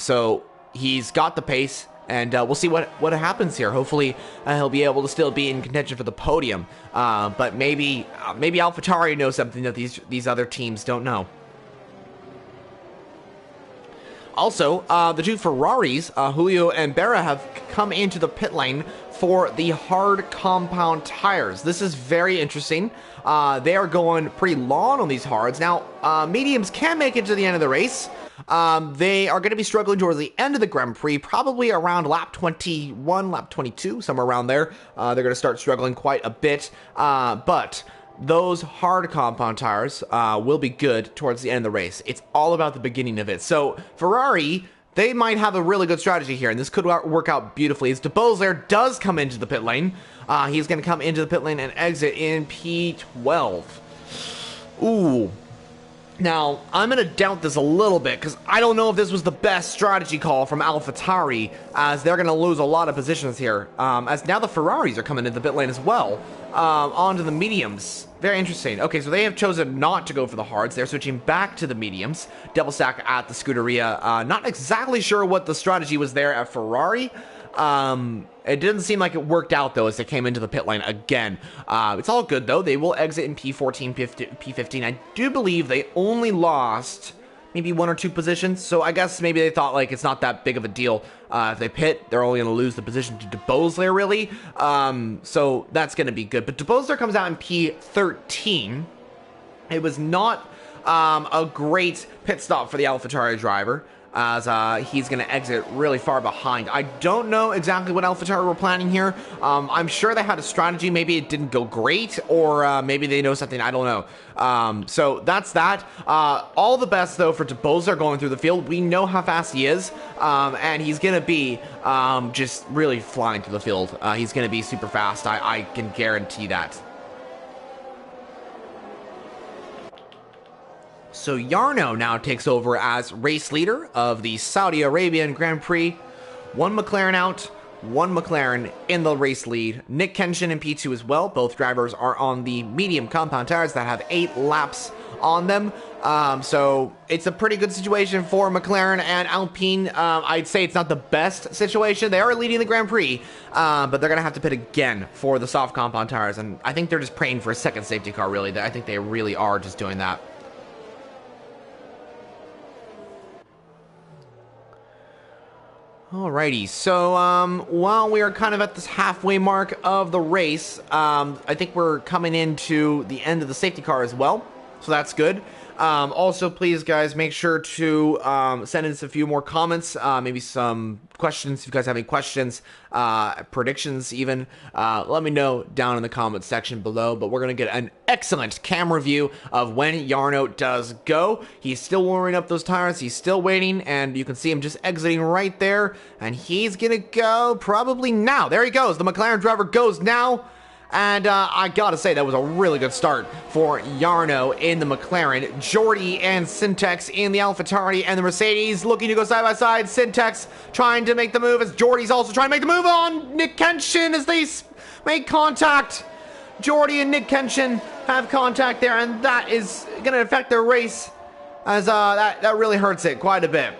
S1: So he's got the pace. And we'll see what happens here. Hopefully, he'll be able to still be in contention for the podium. But maybe AlphaTauri knows something that these other teams don't know. Also, the two Ferraris, Julio and Berra, have come into the pit lane for the hard compound tires. This is very interesting. They are going pretty long on these hards. Now, mediums can make it to the end of the race. They are going to be struggling towards the end of the Grand Prix, probably around lap 21, lap 22, somewhere around there. They're going to start struggling quite a bit, but those hard compound tires will be good towards the end of the race. It's all about the beginning of it. So Ferrari, they might have a really good strategy here, and this could work out beautifully. As DeBozler does come into the pit lane. He's going to come into the pit lane and exit in P12. Ooh. Now, I'm going to doubt this a little bit, because I don't know if this was the best strategy call from AlphaTauri, as they're going to lose a lot of positions here, as now the Ferraris are coming into the pit lane as well, onto the mediums. Very interesting. Okay, so they have chosen not to go for the hards. They're switching back to the mediums. Double stack at the Scuderia. Not exactly sure what the strategy was there at Ferrari. It didn't seem like it worked out, though, as they came into the pit lane again. It's all good, though. They will exit in P14, P15. I do believe they only lost maybe 1 or 2 positions, so I guess maybe they thought, like, it's not that big of a deal. If they pit, they're only going to lose the position to DeBozler, really. So that's going to be good. But DeBozler comes out in P13. It was not a great pit stop for the AlphaTauri driver, as he's going to exit really far behind. I don't know exactly what AlphaTauri were planning here. I'm sure they had a strategy. Maybe it didn't go great, or maybe they know something. I don't know. So that's that. All the best, though, for DeBozler going through the field. We know how fast he is, and he's going to be just really flying through the field. He's going to be super fast. I can guarantee that. So Yarno now takes over as race leader of the Saudi Arabian Grand Prix. 1 McLaren out, 1 McLaren in the race lead. Nick Kenshin in P2 as well. Both drivers are on the medium compound tires that have 8 laps on them. So it's a pretty good situation for McLaren and Alpine. I'd say it's not the best situation. They are leading the Grand Prix, but they're going to have to pit again for the soft compound tires. And I think they're just praying for a second safety car, really. I think they really are just doing that. Alrighty, so while we are kind of at this halfway mark of the race, I think we're coming into the end of the safety car as well, so that's good. Also, please, guys, make sure to send in a few more comments, maybe some questions. If you guys have any questions, predictions even, let me know down in the comments section below. But we're going to get an excellent camera view of when Jarno does go. He's still warming up those tires. He's still waiting, and you can see him just exiting right there. And he's going to go probably now. There he goes. The McLaren driver goes now. And I gotta say, that was a really good start for Jarno in the McLaren. Jordy and Syntex in the AlphaTauri, and the Mercedes looking to go side by side. Syntex trying to make the move as Jordy's also trying to make the move on Nick Kenshin as they make contact. Jordy and Nick Kenshin have contact there, and that is going to affect their race as that really hurts it quite a bit.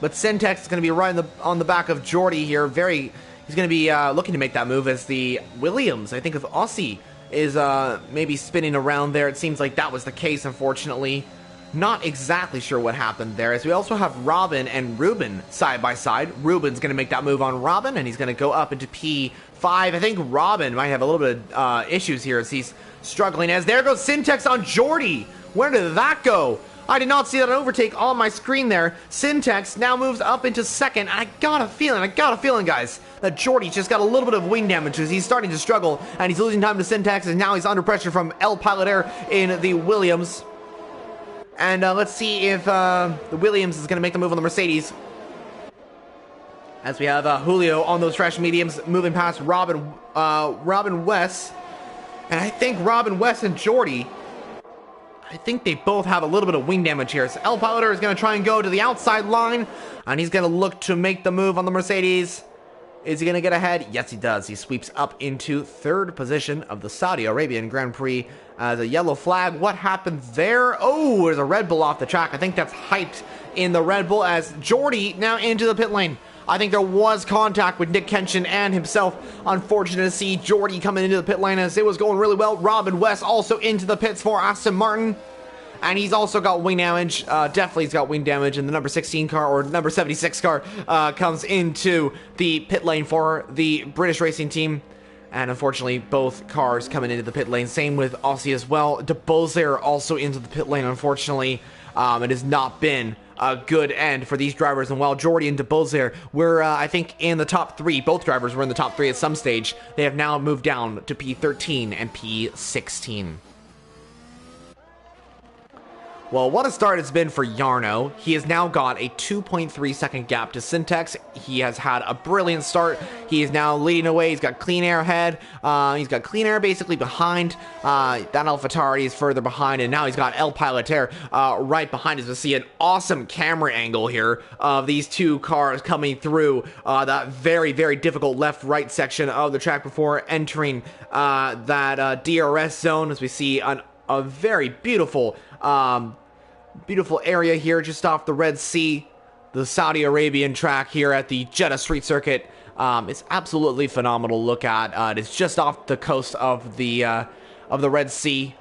S1: But Syntex is going to be right on the back of Jordy here. He's going to be looking to make that move as the Williams, I think, of Aussie is maybe spinning around there. It seems like that was the case, unfortunately. Not exactly sure what happened there, as we also have Robin and Ruben side by side. Ruben's going to make that move on Robin, and he's going to go up into P5. I think Robin might have a little bit of issues here as he's struggling. As there goes Syntex on Jordy. Where did that go? I did not see that overtake on my screen there. Syntex now moves up into second. I got a feeling, guys, that Jordy just got a little bit of wing damage as he's starting to struggle, and he's losing time to Syntex, and now he's under pressure from El Pilotaire in the Williams. And let's see if the Williams is going to make the move on the Mercedes. As we have Julio on those fresh mediums moving past Robin West. And I think Robin West and Jordy, I think they both have a little bit of wing damage here. So El Pilotaire is going to try and go to the outside line, and he's going to look to make the move on the Mercedes. Is he going to get ahead? Yes, he does. He sweeps up into third position of the Saudi Arabian Grand Prix as a yellow flag. What happened there? Oh, there's a Red Bull off the track. I think that's hyped in the Red Bull as Jordy now into the pit lane. I think there was contact with Nick Kenshin and himself. Unfortunate to see Jordy coming into the pit lane as it was going really well. Robin West also into the pits for Aston Martin. And he's also got wing damage. Definitely he's got wing damage. And the number 16 car, or number 76 car, comes into the pit lane for the British racing team. And unfortunately, both cars coming into the pit lane. Same with Aussie as well. De Beauzere also into the pit lane, unfortunately. It has not been a good end for these drivers. And while Jordy and De Beauzere were, I think, in the top three, both drivers were in the top three at some stage, they have now moved down to P13 and P16. Well, what a start it's been for Jarno. He has now got a 2.3 second gap to Syntex. He has had a brilliant start. He is now leading away. He's got clean air ahead. He's got clean air basically behind. That AlphaTauri is further behind, and now he's got El Pilotaire right behind us. We'll see an awesome camera angle here of these two cars coming through that very, very difficult left-right section of the track before entering that DRS zone, as we see a very beautiful beautiful area here just off the Red Sea, the Saudi Arabian track here at the Jeddah Street Circuit. It's absolutely phenomenal to look at. It's just off the coast of the Red Sea,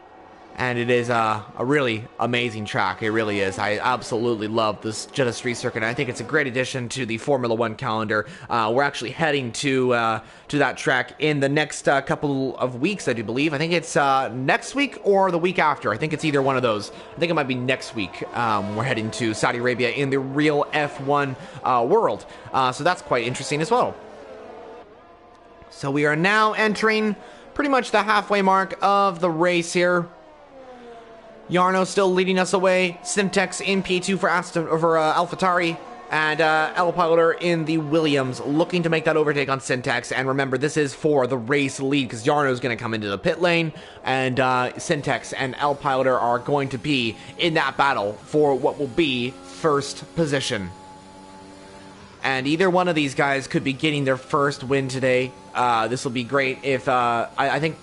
S1: and it is a really amazing track. It really is. I absolutely love this Jeddah Street Circuit. I think it's a great addition to the Formula One calendar. We're actually heading to that track in the next couple of weeks, I do believe. I think it's next week or the week after. I think it's either one of those. I think it might be next week. We're heading to Saudi Arabia in the real F1 world. So that's quite interesting as well. So we are now entering pretty much the halfway mark of the race here. Jarno still leading us away. Syntex in P2 for AlphaTauri, and El Pilotaire in the Williams, looking to make that overtake on Syntex. And remember, this is for the race lead, because Jarno is going to come into the pit lane, and Syntex and El Pilotaire are going to be in that battle for what will be first position. And either one of these guys could be getting their first win today. This will be great if I think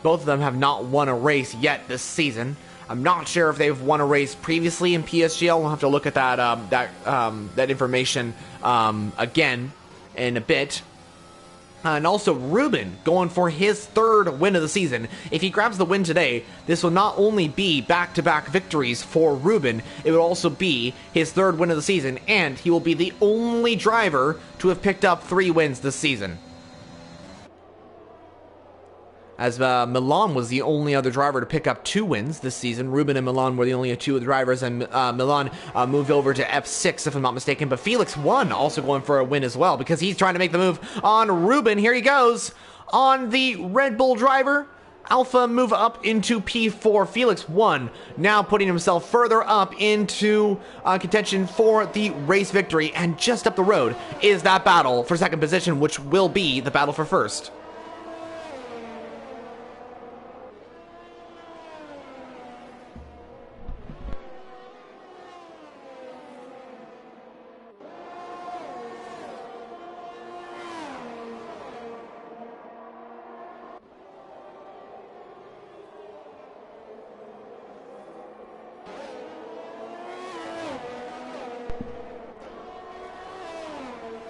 S1: both of them have not won a race yet this season. I'm not sure if they've won a race previously in PSGL. We'll have to look at that information again in a bit. And also Ruben going for his third win of the season. If he grabs the win today, this will not only be back-to-back victories for Ruben, it will also be his third win of the season, and he will be the only driver to have picked up 3 wins this season. as Milan was the only other driver to pick up 2 wins this season. Ruben and Milan were the only 2 of the drivers, and Milan moved over to F6, if I'm not mistaken. But Felix won, also going for a win as well, because he's trying to make the move on Ruben. Here he goes on the Red Bull driver. Alpha move up into P4. Felix won, now putting himself further up into contention for the race victory. And just up the road is that battle for second position, which will be the battle for first.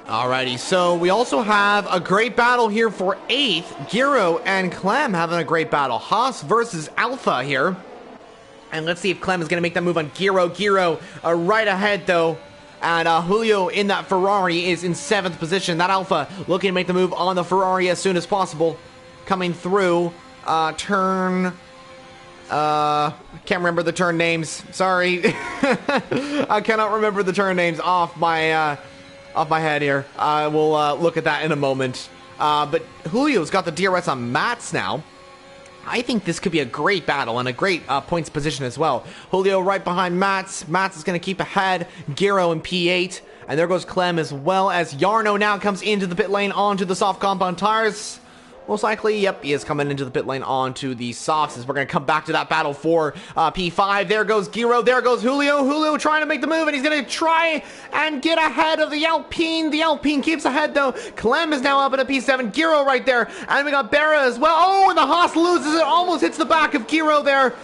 S1: Alrighty, so we also have a great battle here for 8th. Giro and Clem having a great battle. Haas versus Alpha here. And let's see if Clem is going to make that move on Giro. Giro right ahead, though. And Julio in that Ferrari is in 7th position. That Alpha looking to make the move on the Ferrari as soon as possible. Coming through turn... can't remember the turn names. Sorry. I cannot remember the turn names off my head here. I will look at that in a moment. But Julio's got the DRS on Mats now. I think this could be a great battle and a great points position as well. Julio right behind Mats. Mats is going to keep ahead. Giro in P8. And there goes Clem, as well as Jarno now comes into the pit lane onto the soft compound tires. Most likely, yep, he is coming into the pit lane onto the softs, as we're going to come back to that battle for P5. There goes Giro, there goes Julio. Julio trying to make the move, and he's going to try and get ahead of the Alpine. The Alpine keeps ahead, though. Clem is now up at a P7. Giro right there, and we got Berra as well. Oh, and the Haas loses it. Almost hits the back of Giro there.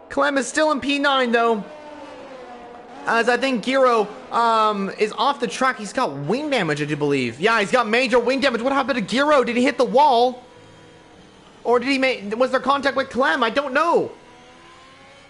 S1: Clem is still in P9, though, as I think Giro is off the track. He's got wing damage, I do believe. Yeah, he's got major wing damage. What happened to Giro? Did he hit the wall? Or did he was there contact with Clem? I don't know.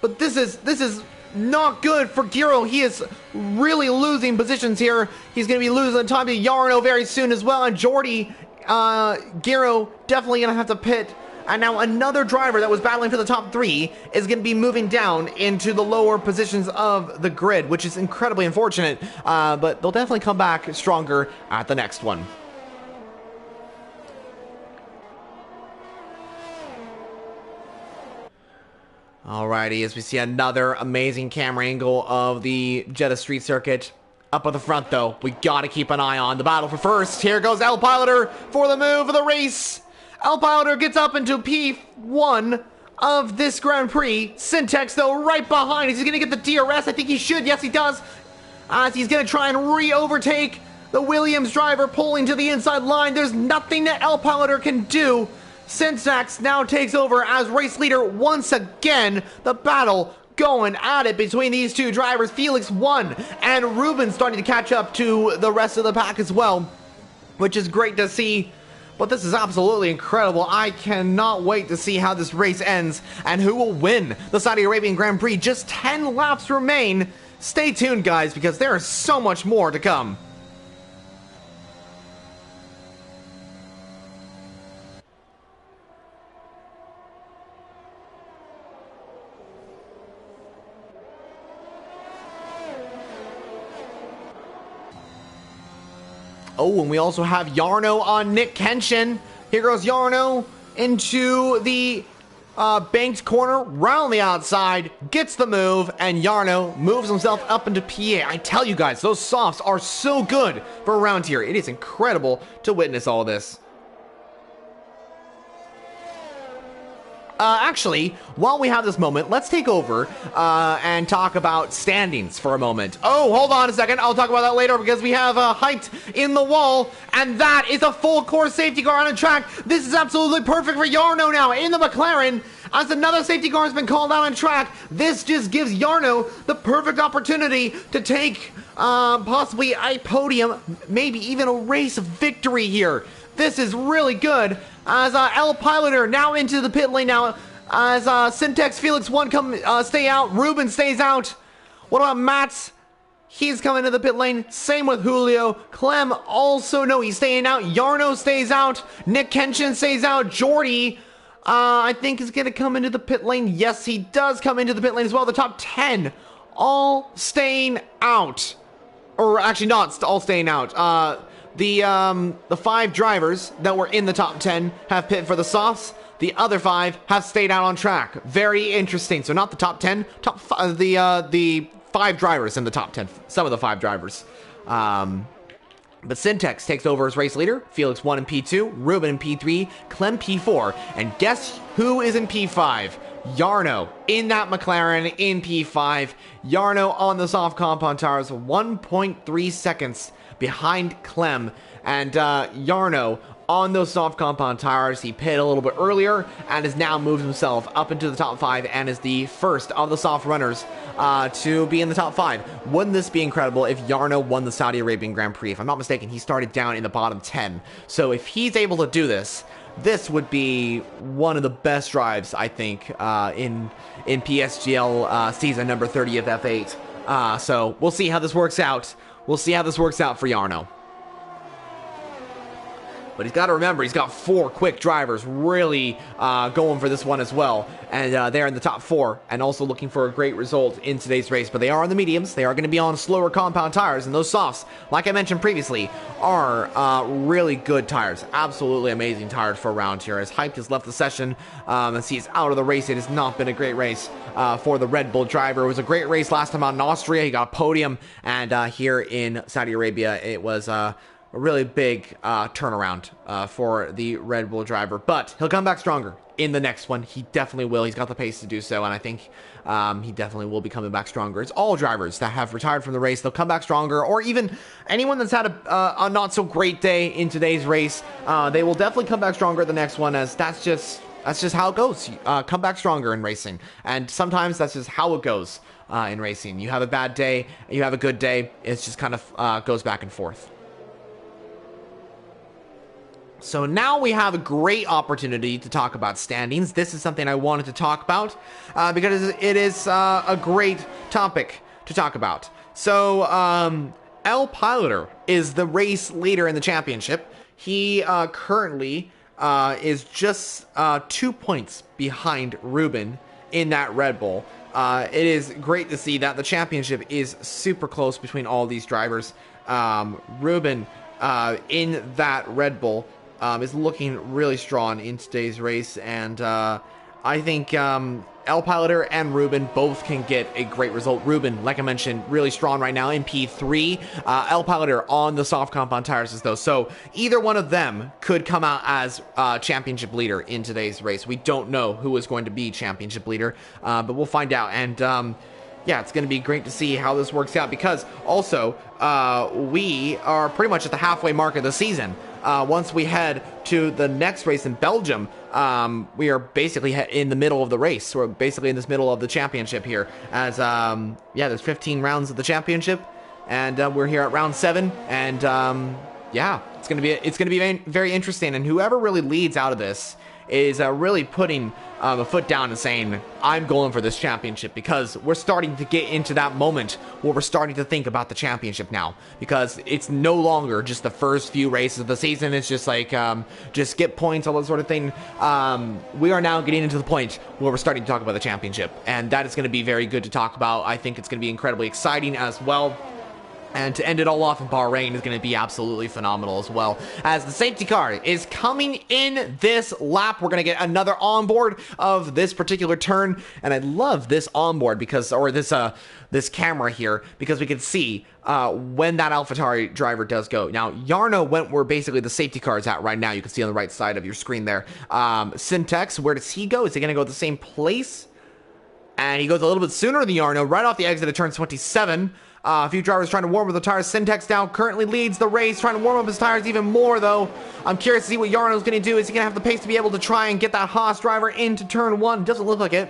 S1: But this is not good for Giro. He is really losing positions here. He's going to be losing time to Jarno very soon as well. And Jordy, Giro definitely going to have to pit. And now another driver that was battling for the top 3 is going to be moving down into the lower positions of the grid, which is incredibly unfortunate. But they'll definitely come back stronger at the next one. Alrighty, as we see another amazing camera angle of the Jeddah Street Circuit. Up at the front, though, we got to keep an eye on the battle for first. Here goes El Piloter for the move of the race. El Piloter gets up into P1 of this Grand Prix. Syntax, though, right behind. Is he going to get the DRS? I think he should. Yes, he does. As he's going to try and re-overtake the Williams driver, pulling to the inside line. There's nothing that El Piloter can do. Syntax now takes over as race leader once again. The battle going at it between these two drivers. Felix won, and Ruben starting to catch up to the rest of the pack as well, which is great to see. But this is absolutely incredible. I cannot wait to see how this race ends and who will win the Saudi Arabian Grand Prix. Just 10 laps remain. Stay tuned, guys, because there is so much more to come. Oh, and we also have Jarno on Nick Kenshin. Here goes Jarno into the banked corner, round the outside, gets the move, and Jarno moves himself up into P8. I tell you guys, those softs are so good for around here. It is incredible to witness all this. Actually, while we have this moment, let's take over and talk about standings for a moment. Oh, hold on a second. I'll talk about that later because we have hyped in the wall, and that is a full course safety car on the track. This is absolutely perfect for Jarno now in the McLaren. As another safety car has been called out on track, this just gives Jarno the perfect opportunity to take possibly a podium, maybe even a race victory here. This is really good. As El Piloter now into the pit lane now. As Syntax Felix 1 stay out. Ruben stays out. What about Mats? He's coming to the pit lane. Same with Julio. Clem also, no, he's staying out. Jarno stays out. Nick Kenshin stays out. Jordy I think is going to come into the pit lane. Yes, he does come into the pit lane as well. The top 10 all staying out. Or actually not all staying out. The 5 drivers that were in the top 10 have pit for the softs. The other 5 have stayed out on track. Very interesting. So not the top 10, the 5 drivers in the top 10. Some of the 5 drivers. But Syntex takes over as race leader. Felix 1 in P2, Ruben in P3, Clem P4, and guess who is in P5? Jarno in that McLaren in P5. Jarno on the soft compound tires, 1.3 seconds behind Clem. And Jarno on those soft compound tires, he pitted a little bit earlier and has now moved himself up into the top 5 and is the first of the soft runners to be in the top 5. Wouldn't this be incredible if Jarno won the Saudi Arabian Grand Prix? If I'm not mistaken, he started down in the bottom 10. So if he's able to do this, this would be one of the best drives, I think, in PSGL season number 30 of F8. So we'll see how this works out. We'll see how this works out for Jarno. But he's got to remember, he's got 4 quick drivers really going for this one as well. And they're in the top 4 and also looking for a great result in today's race. But they are on the mediums. They are going to be on slower compound tires. And those softs, like I mentioned previously, are really good tires. Absolutely amazing tires for a round here. As Hyped has left the session as he's out of the race, it has not been a great race for the Red Bull driver. It was a great race last time out in Austria. He got a podium. And here in Saudi Arabia, it was a really big turnaround for the Red Bull driver, but he'll come back stronger in the next one. He definitely will. He's got the pace to do so, and I think he definitely will be coming back stronger. It's all drivers that have retired from the race. They'll come back stronger, or even anyone that's had a not so great day in today's race, they will definitely come back stronger the next one, as that's just how it goes. Come back stronger in racing, and sometimes that's just how it goes in racing. You have a bad day, you have a good day. It's just kind of goes back and forth. So now we have a great opportunity to talk about standings. This is something I wanted to talk about because it is a great topic to talk about. So El Piloter is the race leader in the championship. He currently is just 2 points behind Ruben in that Red Bull. It is great to see that the championship is super close between all these drivers. Ruben in that Red Bull is looking really strong in today's race, and I think El Piloter and Ruben both can get a great result. Ruben, like I mentioned, really strong right now in P3. El Piloter on the soft compound tires though, so either one of them could come out as championship leader in today's race. We don't know who is going to be championship leader, but we'll find out. And yeah, it's going to be great to see how this works out, because also we are pretty much at the halfway mark of the season. Once we head to the next race in Belgium, we are basically in the middle of the race. We're basically in this middle of the championship here, as yeah, there's 15 rounds of the championship, and we're here at round 7, and yeah, it's gonna be very interesting. And whoever really leads out of this is really putting a foot down and saying, I'm going for this championship, because we're starting to get into that moment where we're starting to think about the championship now, because it's no longer just the first few races of the season. It's just like, just get points, all that sort of thing. We are now getting into the point where we're starting to talk about the championship, and that is going to be very good to talk about. I think it's going to be incredibly exciting as well. And to end it all off in Bahrain is going to be absolutely phenomenal as well, as the safety car is coming in this lap. We're going to get another onboard of this particular turn, and I love this onboard because, or this camera here, because we can see when that AlphaTauri driver does go. Now, Jarno went where basically the safety car is at right now. You can see on the right side of your screen there. Syntex, where does he go? Is he going to go to the same place? And he goes a little bit sooner than Jarno, right off the exit of turn 27. A few drivers trying to warm up the tires. Syntex now currently leads the race, trying to warm up his tires even more, though. I'm curious to see what Jarno's going to do. Is he going to have the pace to be able to try and get that Haas driver into turn 1? Doesn't look like it.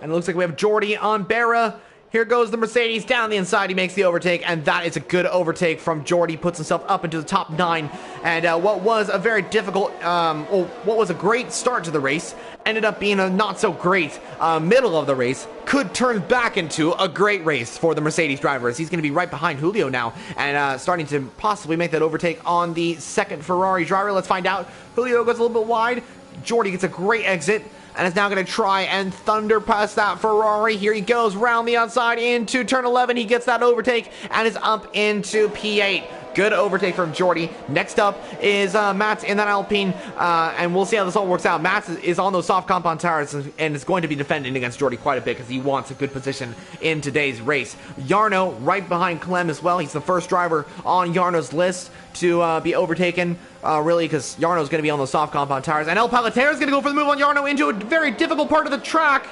S1: And it looks like we have Jordi on Barra. Here goes the Mercedes down the inside. He makes the overtake, and that is a good overtake from Jordi. Puts himself up into the top 9. And what was a very difficult, what was a great start to the race, ended up being a not so great middle of the race. Could turn back into a great race for the Mercedes drivers. He's going to be right behind Julio now, and starting to possibly make that overtake on the second Ferrari driver. Let's find out. Julio goes a little bit wide. Jordy gets a great exit and is now going to try and thunder past that Ferrari. Here he goes, round the outside into turn 11. He gets that overtake and is up into P8. Good overtake from Jordy. Next up is Mats in that Alpine, and we'll see how this all works out. Mats is on those soft compound tires and is going to be defending against Jordy quite a bit because he wants a good position in today's race. Jarno right behind Clem as well. He's the first driver on Jarno's list to be overtaken, really, because Jarno's going to be on those soft compound tires. And El Palater is going to go for the move on Jarno into a very difficult part of the track.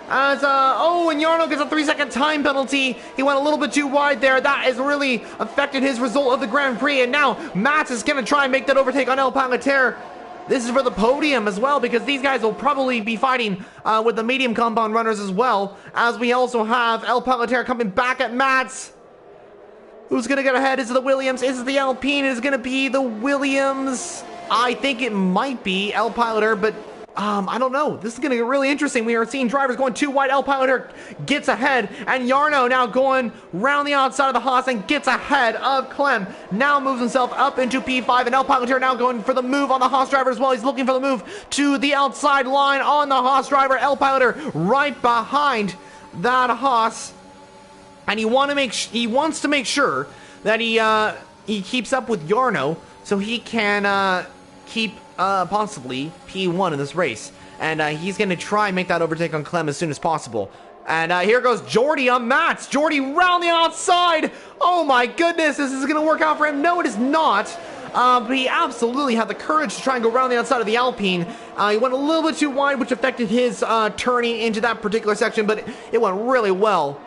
S1: As, and Jarno gets a 3-second time penalty. He went a little bit too wide there. That has really affected his result of the Grand Prix. And now Mats is going to try and make that overtake on El Palater. This is for the podium as well, because these guys will probably be fighting with the medium compound runners as well. As we also have El Palater coming back at Mats. Who's going to get ahead? Is it the Williams? Is it the Alpine? Is it going to be the Williams? I think it might be El Palater, but I don't know. This is going to get really interesting. We are seeing drivers going too wide. El Palater gets ahead, and Jarno now going round the outside of the Haas and gets ahead of Clem. Now moves himself up into P5, and El Palater now going for the move on the Haas driver as well. He's looking for the move to the outside line on the Haas driver. El Palater right behind that Haas, and he wants to make sure that he keeps up with Jarno so he can keep possibly P1 in this race. And he's going to try and make that overtake on Clem as soon as possible. And here goes Jordy on Mats. Jordy round the outside. Oh my goodness, this is going to work out for him. No, it is not. But he absolutely had the courage to try and go around the outside of the Alpine. He went a little bit too wide, which affected his turning into that particular section, but it went really well.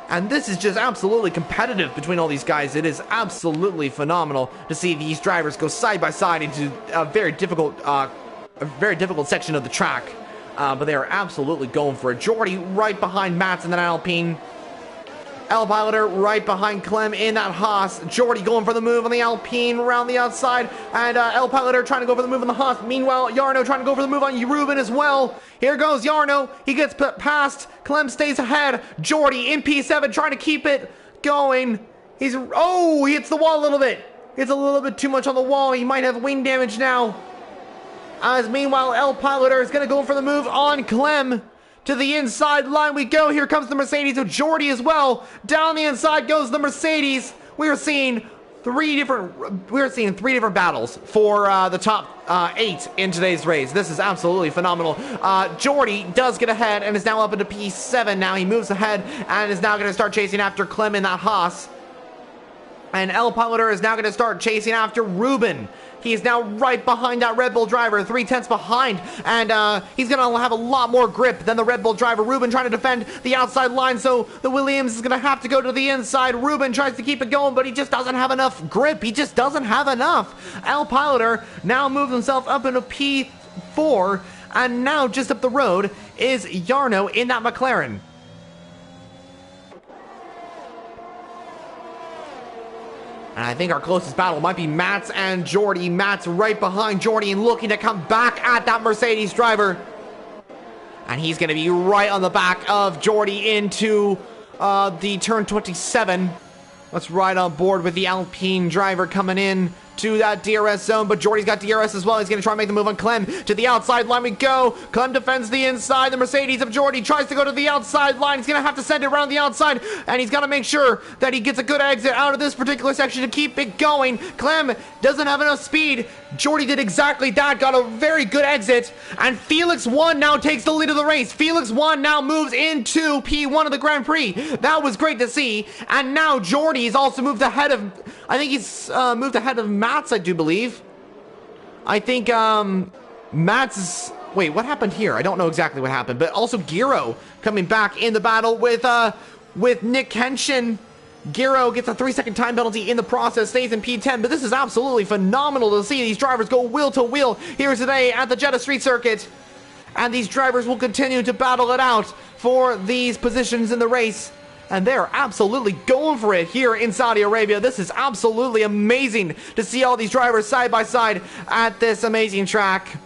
S1: And this is just absolutely competitive between all these guys. It is absolutely phenomenal to see these drivers go side by side into a very difficult section of the track. But they are absolutely going for it. Jordy right behind Mats in that Alpine. El Palater right behind Clem in that Haas. Jordy going for the move on the Alpine around the outside. And El Palater trying to go for the move on the Haas. Meanwhile, Jarno trying to go for the move on Ruben as well. Here goes Jarno. He gets past. Clem stays ahead. Jordy in P7 trying to keep it going. He hits the wall a little bit. It's a little bit too much on the wall. He might have wing damage now. As meanwhile, El Palater is going to go for the move on Clem. To the inside line we go. Here comes the Mercedes of Jordy as well. Down the inside goes the Mercedes. We are seeing three different battles for the top 8 in today's race. This is absolutely phenomenal. Jordy does get ahead and is now up into P7 now. He moves ahead and is now going to start chasing after Clem in that Haas. And El Palater is now going to start chasing after Ruben. He is now right behind that Red Bull driver, 3/10 behind, and he's going to have a lot more grip than the Red Bull driver. Ruben trying to defend the outside line, so the Williams is going to have to go to the inside. Ruben tries to keep it going, but he just doesn't have enough grip. He just doesn't have enough. El Palater now moves himself up into P4, and now just up the road is Jarno in that McLaren. And I think our closest battle might be Mats and Jordy. Mats right behind Jordy and looking to come back at that Mercedes driver. And he's going to be right on the back of Jordy into the turn 27. Let's ride on board with the Alpine driver coming in to that DRS zone, but Jordy's got DRS as well. He's going to try and make the move on Clem. To the outside line we go. Clem defends the inside. The Mercedes of Jordy tries to go to the outside line. He's going to have to send it around the outside, and he's got to make sure that he gets a good exit out of this particular section to keep it going. Clem doesn't have enough speed. Jordy did exactly that, got a very good exit, and Felix 1 now takes the lead of the race. Felix 1 now moves into P1 of the Grand Prix. That was great to see, and now Jordy's also moved ahead of, I think he's moved ahead of Mats, I do believe. I think Mats is, wait, what happened here? I don't know exactly what happened, but also Giro coming back in the battle with Nick Henshin. Giro gets a 3-second time penalty in the process, stays in P10, but this is absolutely phenomenal to see these drivers go wheel to wheel here today at the Jeddah Street Circuit. And these drivers will continue to battle it out for these positions in the race. And they're absolutely going for it here in Saudi Arabia. This is absolutely amazing to see all these drivers side by side at this amazing track.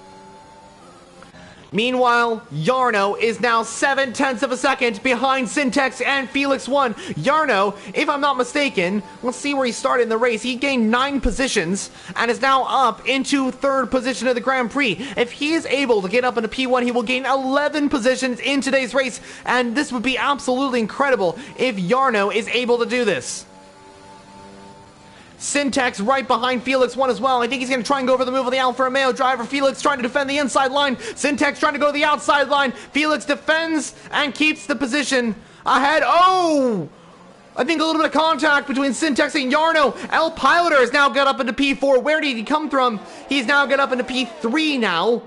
S1: Meanwhile, Yarno is now 7/10 of a second behind Syntex and Felix 1. Yarno, if I'm not mistaken, let's see where he started in the race. He gained 9 positions and is now up into 3rd position of the Grand Prix. If he is able to get up into P1, he will gain 11 positions in today's race, and this would be absolutely incredible if Yarno is able to do this. Syntex right behind Felix 1 as well. I think he's going to try and go over the move of the Alfa Romeo driver. Felix trying to defend the inside line. Syntex trying to go to the outside line. Felix defends and keeps the position ahead. Oh! I think a little bit of contact between Syntex and Yarno. El Piloter has now got up into P4. Where did he come from? He's now got up into P3 now.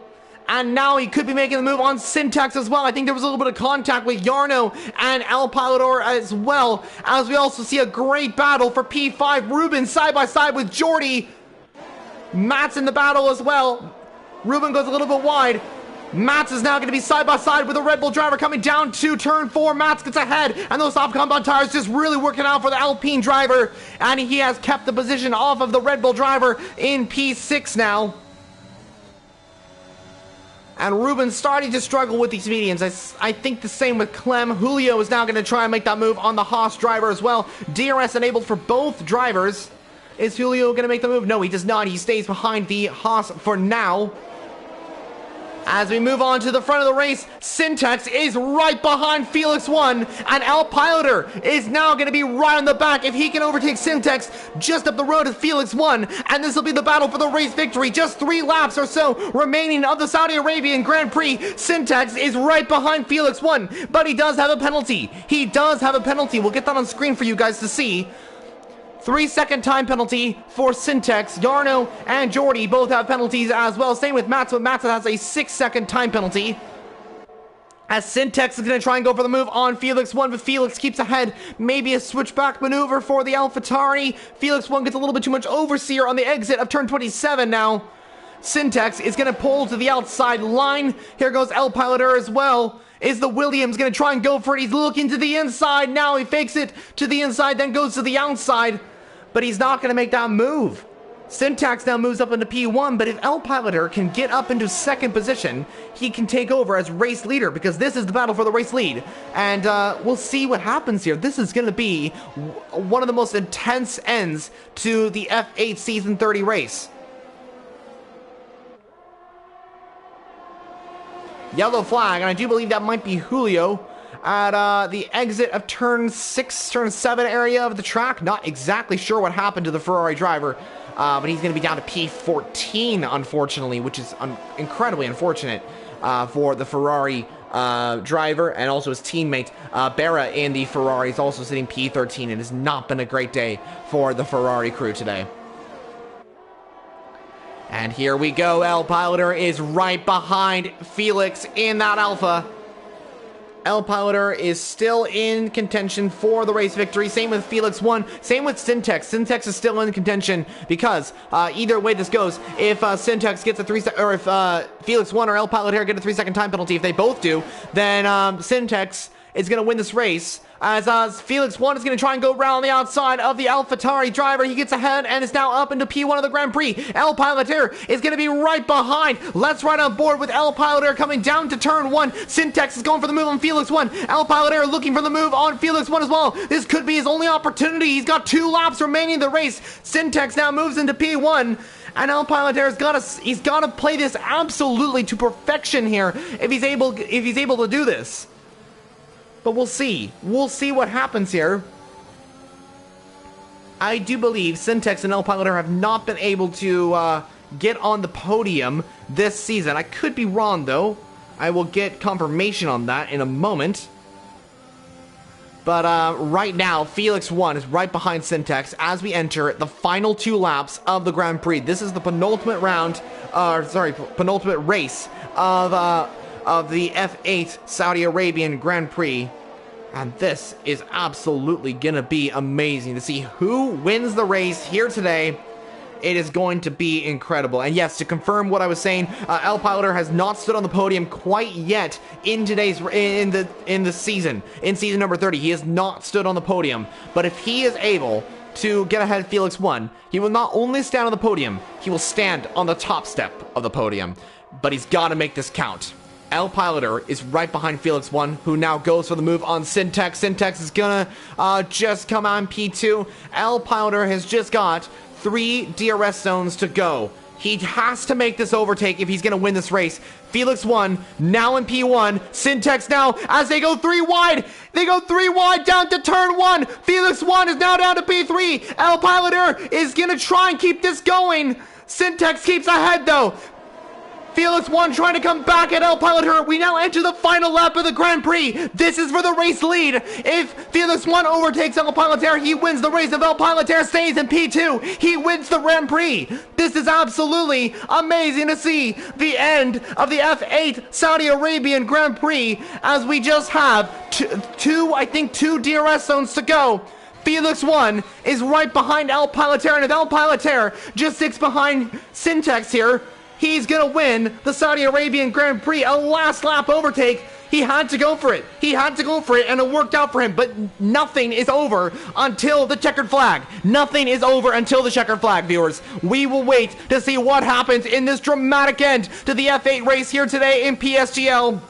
S1: And now he could be making the move on Syntex as well. I think there was a little bit of contact with Yarno and El Pilotor as well. As we also see a great battle for P5. Ruben side by side with Jordy. Matt's in the battle as well. Ruben goes a little bit wide. Mats is now going to be side by side with a Red Bull driver coming down to turn 4. Mats gets ahead, and those soft compound tires just really working out for the Alpine driver. And he has kept the position off of the Red Bull driver in P6 now. And Ruben's starting to struggle with these mediums. I think the same with Clem. Julio is now going to try and make that move on the Haas driver as well. DRS enabled for both drivers. Is Julio going to make the move? No, he does not. He stays behind the Haas for now. As we move on to the front of the race, Syntex is right behind Felix 1, and El Piloter is now going to be right on the back if he can overtake Syntex just up the road to Felix 1, and this will be the battle for the race victory. Just 3 laps or so remaining of the Saudi Arabian Grand Prix. Syntex is right behind Felix 1, but he does have a penalty. He does have a penalty. We'll get that on screen for you guys to see. 3-second time penalty for Syntex. Yarno and Jordy both have penalties as well. Same with Mats, but Mats has a 6-second time penalty. As Syntex is going to try and go for the move on Felix 1, but Felix keeps ahead. Maybe a switchback maneuver for the AlphaTauri. Felix 1 gets a little bit too much overseer on the exit of turn 27 now. Syntex is going to pull to the outside line. Here goes El Piloter as well. Is the Williams going to try and go for it? He's looking to the inside. Now he fakes it to the inside, then goes to the outside. But he's not going to make that move. Syntax now moves up into P1, but if El Piloter can get up into 2nd position, he can take over as race leader, because this is the battle for the race lead. And we'll see what happens here. This is going to be one of the most intense ends to the F8 Season 30 race. Yellow flag, and I do believe that might be Julio at the exit of turn 6, turn 7 area of the track. Not exactly sure what happened to the Ferrari driver, but he's going to be down to P14, unfortunately, which is incredibly unfortunate for the Ferrari driver, and also his teammate Berra in the Ferrari is also sitting P13. It has not been a great day for the Ferrari crew today. And here we go. El Piloter is right behind Felix in that Alpha. El Piloter is still in contention for the race victory. Same with Felix 1. Same with Syntex. Syntex is still in contention because either way this goes, if Syntex gets a 3-second, or if Felix 1 or El Piloter get a 3-second time penalty, if they both do, then Syntex is going to win this race. As Felix 1 is going to try and go around the outside of the AlphaTauri driver. He gets ahead and is now up into P1 of the Grand Prix. El Piloter is going to be right behind. Let's ride on board with El Piloter coming down to turn 1. Syntex is going for the move on Felix 1. El Piloter looking for the move on Felix 1 as well. This could be his only opportunity. He's got 2 laps remaining in the race. Syntex now moves into P1. And El Piloter's got to play this absolutely to perfection here if he's able to do this. But we'll see. We'll see what happens here. I do believe Syntex and El Piloter have not been able to get on the podium this season. I could be wrong, though. I will get confirmation on that in a moment. But right now, Felix 1 is right behind Syntex as we enter the final 2 laps of the Grand Prix. This is the penultimate round, penultimate race of the F8 Saudi Arabian Grand Prix. And this is absolutely gonna be amazing to see who wins the race here today. It is going to be incredible. And yes, to confirm what I was saying, El Piloter has not stood on the podium quite yet in the season. In season number 30, he has not stood on the podium. But if he is able to get ahead of Felix 1, he will not only stand on the podium, he will stand on the top step of the podium. But he's got to make this count. El Piloter is right behind Felix 1, who now goes for the move on Syntex. Syntex is gonna just come on P2. El Piloter has just got 3 DRS zones to go. He has to make this overtake if he's going to win this race. Felix 1, now in P1. Syntex now, as they go 3 wide. They go 3 wide down to turn 1. Felix 1 is now down to P3. El Piloter is going to try and keep this going. Syntex keeps ahead, though. Felix 1 trying to come back at El Piloter. We now enter the final lap of the Grand Prix. This is for the race lead. If Felix 1 overtakes El Piloter, he wins the race. If El Piloter stays in P2, he wins the Grand Prix. This is absolutely amazing to see the end of the F8 Saudi Arabian Grand Prix as we just have two DRS zones to go. Felix 1 is right behind El Piloter, and if El Piloter just sticks behind Syntex here, he's gonna win the Saudi Arabian Grand Prix. A last lap overtake. He had to go for it. He had to go for it, and it worked out for him. But nothing is over until the checkered flag. Nothing is over until the checkered flag, viewers. We will wait to see what happens in this dramatic end to the F8 race here today in PSGL.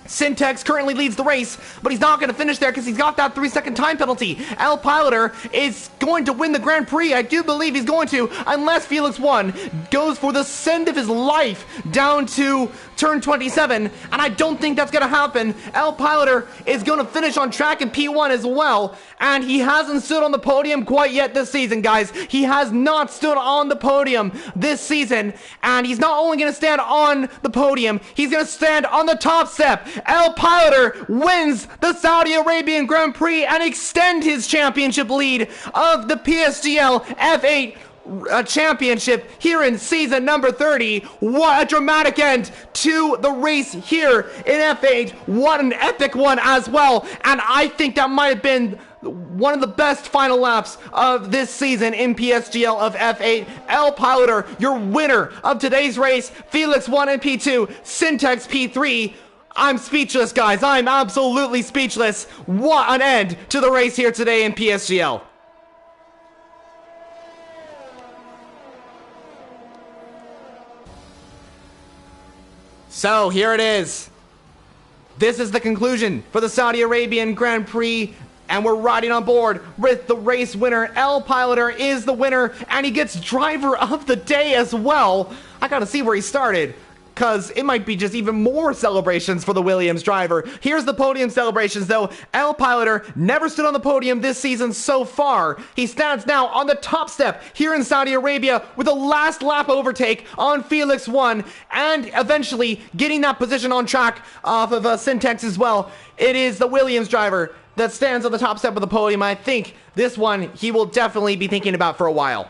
S1: Syntex currently leads the race, but he's not going to finish there because he's got that 3-second time penalty. El Piloter is going to win the Grand Prix. I do believe he's going to, unless Felix 1 goes for the send of his life down to turn 27, and I don't think that's going to happen. El Piloter is going to finish on track in P1 as well, and he hasn't stood on the podium quite yet this season, guys. He has not stood on the podium this season, and he's not only going to stand on the podium, he's going to stand on the top step. El Piloter wins the Saudi Arabian Grand Prix and extend his championship lead of the PSGL F8 championship here in season number 30. What a dramatic end to the race here in F8. What an epic one as well. And I think that might have been one of the best final laps of this season in PSGL of F8. El Piloter, your winner of today's race. Felix 1 in P2, Syntex P3. I'm speechless, guys. I'm absolutely speechless. What an end to the race here today in PSGL. So, here it is. This is the conclusion for the Saudi Arabian Grand Prix, and we're riding on board with the race winner. El Piloter is the winner, and he gets driver of the day as well. I gotta see where he started, because it might be just even more celebrations for the Williams driver. Here's the podium celebrations, though. El Piloter never stood on the podium this season so far. He stands now on the top step here in Saudi Arabia with a last lap overtake on Felix 1, and eventually getting that position on track off of Syntex as well. It is the Williams driver that stands on the top step of the podium. I think this one he will definitely be thinking about for a while.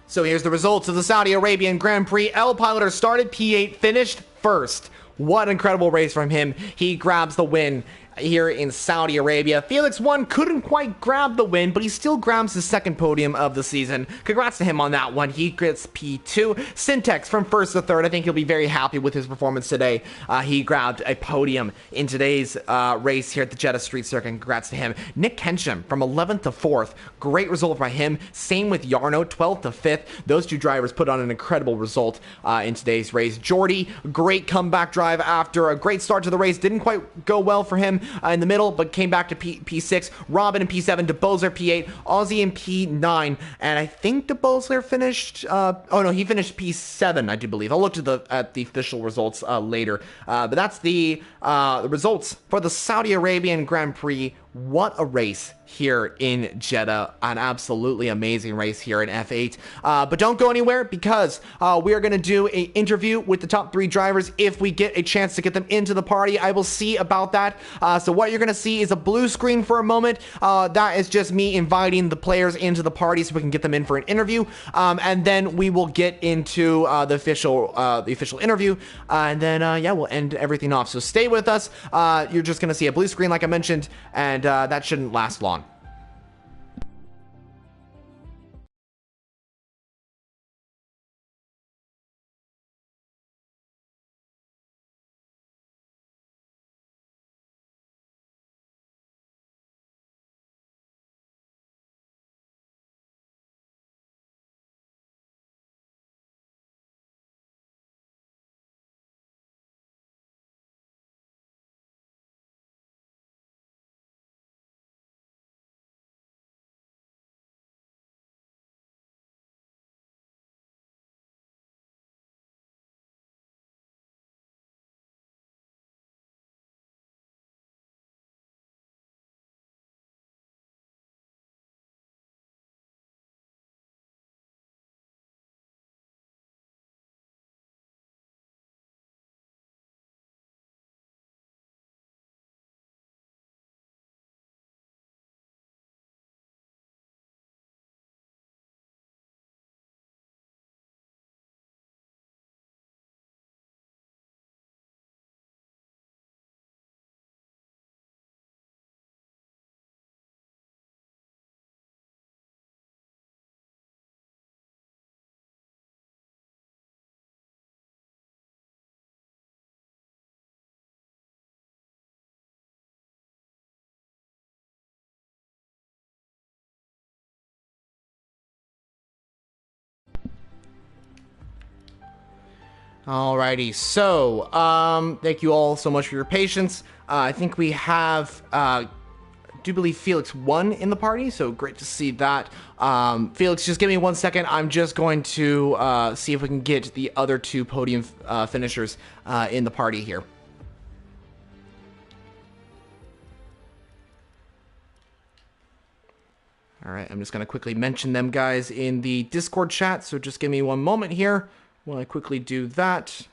S1: So here's the results of the Saudi Arabian Grand Prix. El Piloter started P8, finished first. What an incredible race from him. He grabs the win here in Saudi Arabia. Felix 1 couldn't quite grab the win, but he still grabs his second podium of the season. Congrats to him on that one. He gets P2. Syntex from first to third. I think he'll be very happy with his performance today. He grabbed a podium in today's race here at the Jeddah Street Circuit. Congrats to him. Nick Kensham from 11th to 4th. Great result by him. Same with Yarno, 12th to 5th. Those two drivers put on an incredible result in today's race. Jordy, great comeback drive after a great start to the race. Didn't quite go well for him in the middle, but came back to P6. Robin in P7, DeBozler P8, Aussie in P9, and I think DeBozler finished, oh no, he finished P7, I do believe. I'll look at the official results later, but that's the results for the Saudi Arabian Grand Prix. What a race here in Jeddah. An absolutely amazing race here in F8. But don't go anywhere, because we are going to do an interview with the top 3 drivers if we get a chance to get them into the party. I will see about that. So what you're going to see is a blue screen for a moment. That is just me inviting the players into the party so we can get them in for an interview. And then we will get into the official interview. And then, yeah, we'll end everything off. So stay with us. You're just going to see a blue screen, like I mentioned, and that shouldn't last long. Alrighty, so thank you all so much for your patience. I think we have, I do believe Felix won in the party, so great to see that. Felix, just give me 1 second. I'm just going to see if we can get the other two podium finishers in the party here. All right, I'm just going to quickly mention them guys in the Discord chat, so just give me 1 moment here while I quickly do that.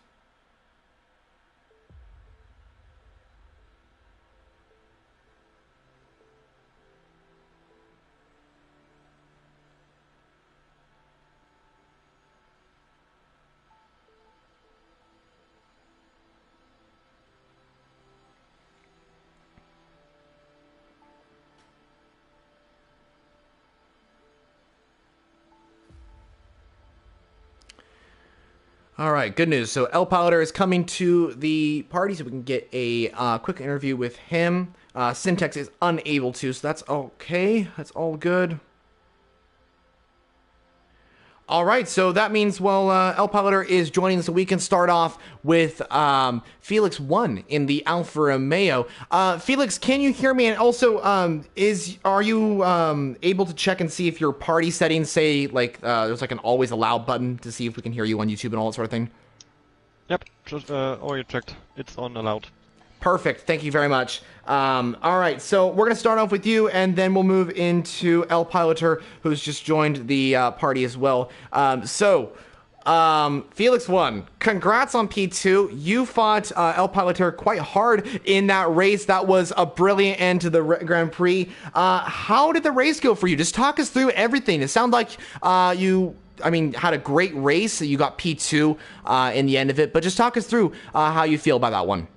S1: All right, good news. So El Paladar is coming to the party, so we can get a quick interview with him. Syntax is unable to, so that's okay. That's all good. All right, so that means, well, El Paladar is joining us, so we can start off with Felix 1 in the Alfa Romeo. Felix, can you hear me? And also, are you able to check and see if your party settings say, like, there's like an always allowed button to see if we can hear you on YouTube and all that sort of thing?
S2: Yep, just already checked. It's on allowed.
S1: Perfect. Thank you very much. All right, so we're going to start off with you, and then we'll move into El Piloter, who's just joined the party as well. Felix 1, congrats on P2. You fought El Piloter quite hard in that race. That was a brilliant end to the Grand Prix. How did the race go for you? Just talk us through everything. It sounded like you had a great race. You got P2 in the end of it, but just talk us through how you feel about that one.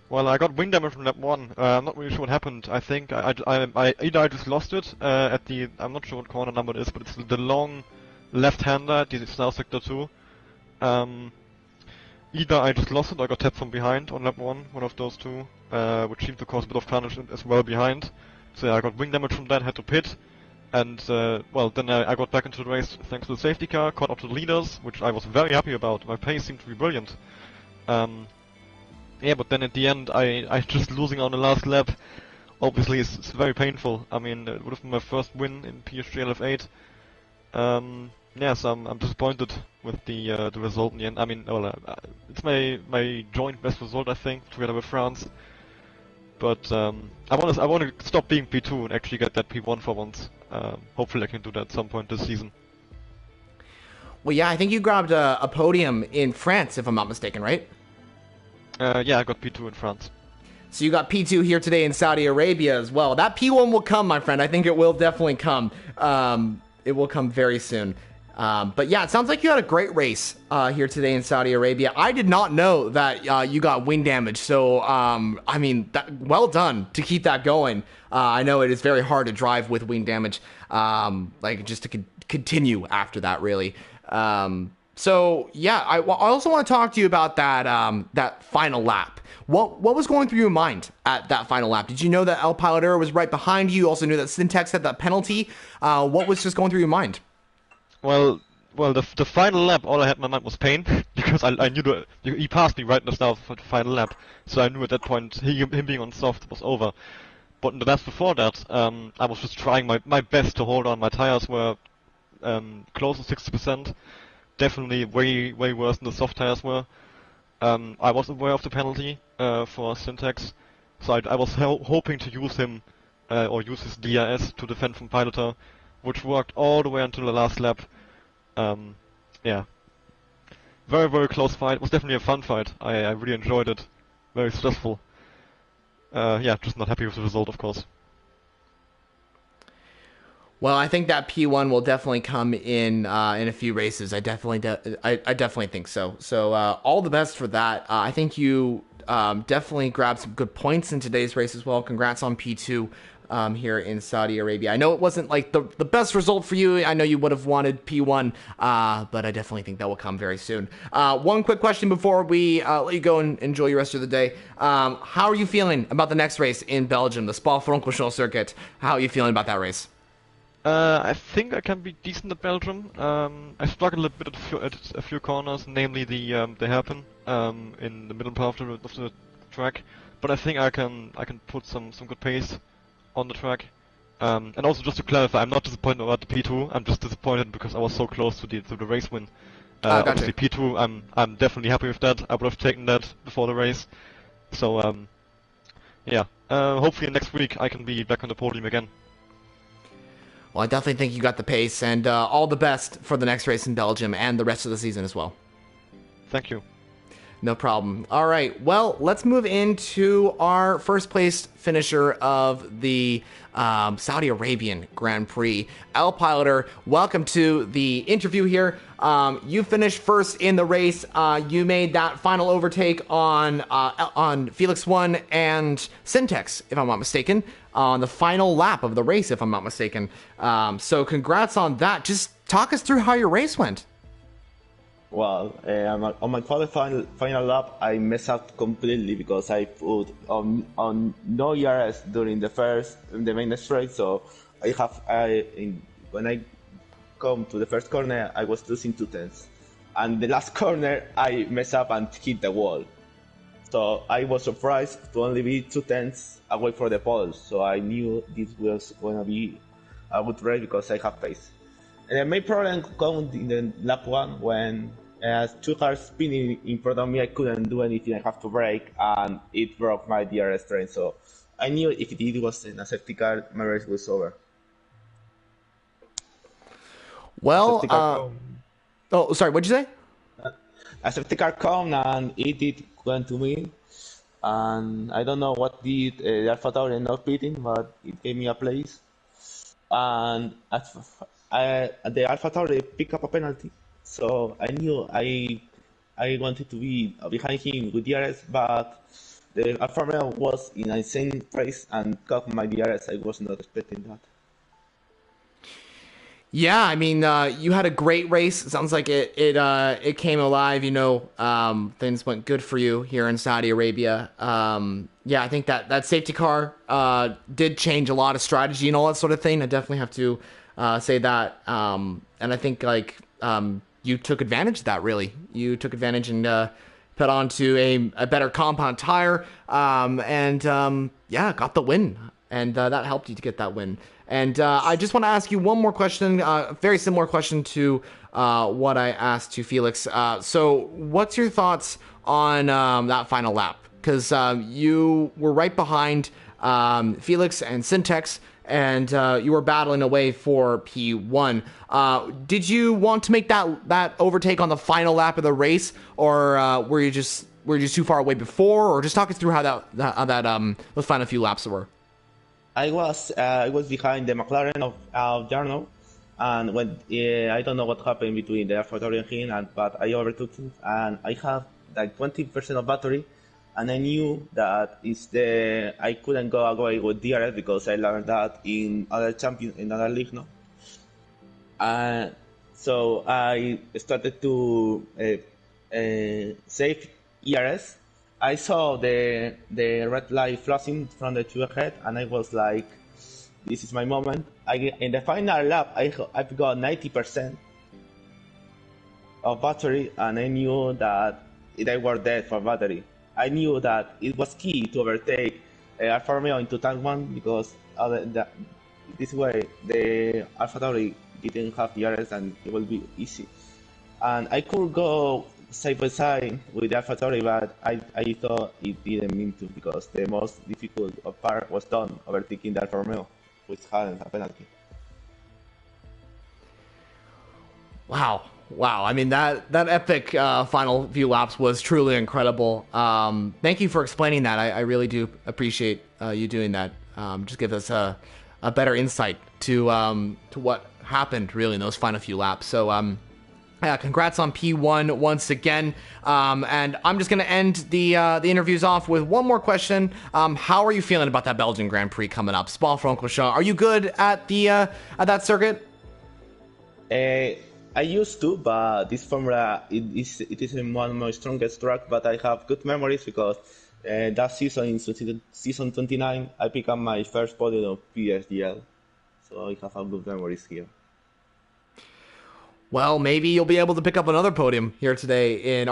S2: Well, I got wing damage from that one. I'm not really sure what happened. I think either I just lost it at the, I'm not sure what corner number it is, but it's the long left-hander, it's now sector 2. Either I just lost it or I got tapped from behind on lap 1, one of those two, which seemed to cause a bit of carnage as well behind. So yeah, I got wing damage from that, had to pit. And, then I got back into the race thanks to the safety car, caught up to the leaders, which I was very happy about. My pace seemed to be brilliant. Yeah, but then at the end, I just losing on the last lap. Obviously, it's very painful. I mean, it would have been my first win in PSGL F8. Yeah, so I'm disappointed with the result in the end. I mean, well, it's my joint best result, I think, together with France. But I want to stop being P2 and actually get that P1 for once. Hopefully, I can do that at some point this season.
S1: Well, yeah, I think you grabbed a podium in France, if I'm not mistaken, right?
S2: Yeah, I got P2 in France.
S1: So you got P2 here today in Saudi Arabia as well. That P1 will come, my friend. I think it will definitely come. It will come very soon. But yeah, it sounds like you had a great race here today in Saudi Arabia. I did not know that you got wing damage. So, well done to keep that going. I know it is very hard to drive with wing damage, just to continue after that, really. So yeah, I also want to talk to you about that final lap. What was going through your mind at that final lap? Did you know that El Piloter was right behind you? You also knew that Syntax had that penalty. What was just going through your mind?
S2: Well, the final lap, all I had in my mind was pain because I knew he passed me right in the start for the final lap, so I knew at that point him being on soft was over. But in the laps before that, I was just trying my best to hold on. My tires were close to 60%. Definitely way worse than the soft tires were. I was aware of the penalty for Syntax, so I was hoping to use him or use his DRS to defend from Piloter, which worked all the way until the last lap. Yeah, very close fight. It was definitely a fun fight. I really enjoyed it. Very stressful. Yeah, just not happy with the result, of course.
S1: Well, I think that P1 will definitely come in a few races. I definitely think so. So all the best for that. I think you definitely grabbed some good points in today's race as well. Congrats on P2 here in Saudi Arabia. I know it wasn't like the best result for you. I know you would have wanted P1, but I definitely think that will come very soon. One quick question before we let you go and enjoy your rest of the day. How are you feeling about the next race in Belgium, the Spa-Francorchamps circuit? How are you feeling about that race?
S2: I think I can be decent at Belgium. I struggled a bit at a few corners, namely the hairpin in the middle part of the track. But I think I can put some good pace on the track. And also just to clarify, I'm not disappointed about the P2. I'm just disappointed because I was so close to the race win.
S1: Gotcha.
S2: Obviously P2, I'm definitely happy with that. I would have taken that before the race. So yeah. Hopefully next week I can be back on the podium again.
S1: Well, I definitely think you got the pace, and all the best for the next race in Belgium and the rest of the season as well.
S2: Thank you.
S1: No problem. All right, well, let's move into our first place finisher of the Saudi Arabian Grand Prix. L Piloter, welcome to the interview here. You finished first in the race. You made that final overtake on Felix 1 and Syntex, if I'm not mistaken, on the final lap of the race, if I'm not mistaken. So congrats on that. Just talk us through how your race went.
S3: Well, on my qualifying final lap, I messed up completely because I put on no ERS during the main straight. So when I come to the first corner, I was losing 2/10, and the last corner I messed up and hit the wall. So I was surprised to only be 2/10 away from the pole. So I knew this was going to be a good race because I have pace. And the main problem came in the lap 1 when two cars spinning in front of me. I couldn't do anything. I have to brake, and it broke my DRS train. So I knew if it was in a safety car, my race was over.
S1: Well, oh, sorry, what'd you say?
S3: A safety car come and it went to me, and I don't know what did the AlphaTauri not pitting, but it gave me a place. And the AlphaTauri picked up a penalty, so I knew I wanted to be behind him with DRS, but the Alfa Romeo was in a same place and cut my DRS. I was not expecting that.
S1: Yeah, I mean, you had a great race. It sounds like it came alive. You know, things went good for you here in Saudi Arabia. Yeah, I think that safety car did change a lot of strategy and all that sort of thing. I definitely have to say that. And I think you took advantage of that. Really, you took advantage and put onto a better compound tire. Yeah, got the win, and that helped you to get that win. And I just want to ask you one more question, very similar question to what I asked to Felix. So what's your thoughts on that final lap? Because you were right behind Felix and Syntex, and you were battling away for P1. Did you want to make that overtake on the final lap of the race, or were you just too far away before? Or just talk us through how those final few laps were.
S3: I was behind the McLaren of Jarno, and when I don't know what happened between the AlphaTauri and him, but I overtook him, and I have like 20% of battery, and I knew that I couldn't go away with DRS because I learned that in other league, no. So I started to save ERS. I saw the red light flashing from the two ahead, and I was like, "This is my moment." In the final lap, I've got 90% of battery, and I knew that I was dead for battery. I knew that it was key to overtake Alfa Romeo into tank 1 because this way the AlphaTauri didn't have the DRS and it will be easy. And I could go side by side with the AlphaTauri, but I thought it didn't mean to because the most difficult part was done, overtaking the Alfa Romeo, which hadn't a penalty.
S1: Wow. I mean, that epic final few laps was truly incredible. Thank you for explaining that. I really do appreciate you doing that. Just give us a better insight to what happened really in those final few laps. So congrats on P1 once again. And I'm just going to end the interviews off with one more question. How are you feeling about that Belgian Grand Prix coming up? Spa-Francorchamps. Are you good at that circuit?
S3: I used to, but this formula it isn't one of my strongest tracks. But I have good memories because that season in season 29, I picked up my first podium of PSGL. so I have a good memories here.
S1: Well, maybe you'll be able to pick up another podium here today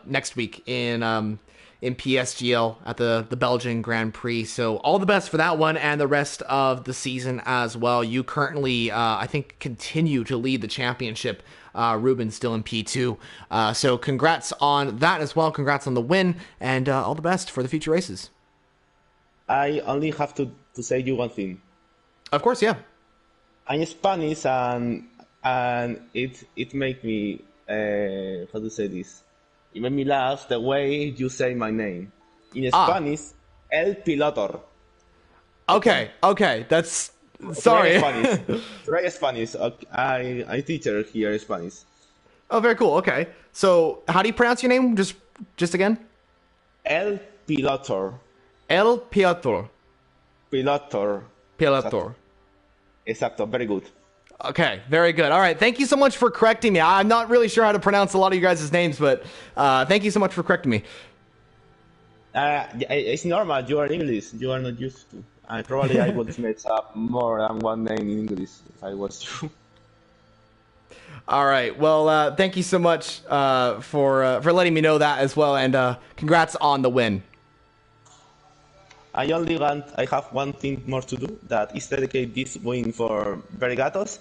S1: next week in PSGL at the Belgian Grand Prix. So all the best for that one and the rest of the season as well. You currently, I think, continue to lead the championship. Ruben's still in P2. So congrats on that as well. Congrats on the win, and all the best for the future races.
S3: I only have to say you one thing.
S1: Of course, yeah.
S3: I'm Spanish, and it made me how to say this? It made me laugh the way you say my name. In Spanish, El Pilotor.
S1: Okay, that's sorry.
S3: Try Spanish. I teacher here in Spanish.
S1: Oh, very cool. Okay, so how do you pronounce your name? Just again.
S3: El Pilotor.
S1: El Pilotor.
S3: Pilotor. Exacto. Very good.
S1: Okay, very good. All right, thank you so much for correcting me. I'm not really sure how to pronounce a lot of you guys' names, but thank you so much for correcting me.
S3: It's normal. You are English. You are not used to. Probably I would mess up more than one name in English if I was you.
S1: All right. Well, thank you so much for letting me know that as well, and congrats on the win.
S3: I have one thing more to do, that is dedicate this win for Verigatos,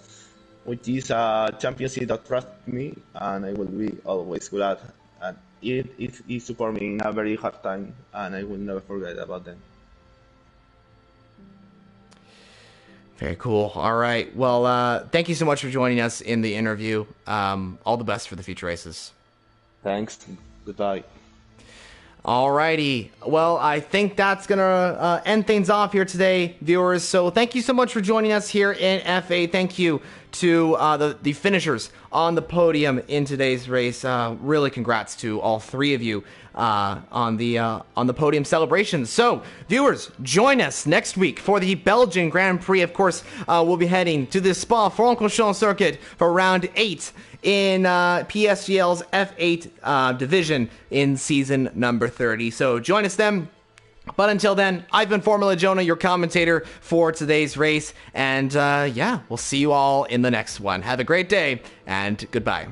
S3: which is a championship that trusts me, and I will be always glad. And it support me in a very hard time, and I will never forget about them.
S1: Very cool. All right. Well, thank you so much for joining us in the interview. All the best for the future races.
S3: Thanks. Goodbye.
S1: Alrighty. Well, I think that's going to end things off here today, viewers. So thank you so much for joining us here in F8. Thank you to the finishers on the podium in today's race. Really congrats to all three of you on the podium celebrations. So, viewers, join us next week for the Belgian Grand Prix. Of course, we'll be heading to the Spa-Francorchamps circuit for round 8 in PSGL's F8 division in season number 30. So join us then. But until then, I've been Formula Jonah, your commentator for today's race. And yeah, we'll see you all in the next one. Have a great day and goodbye.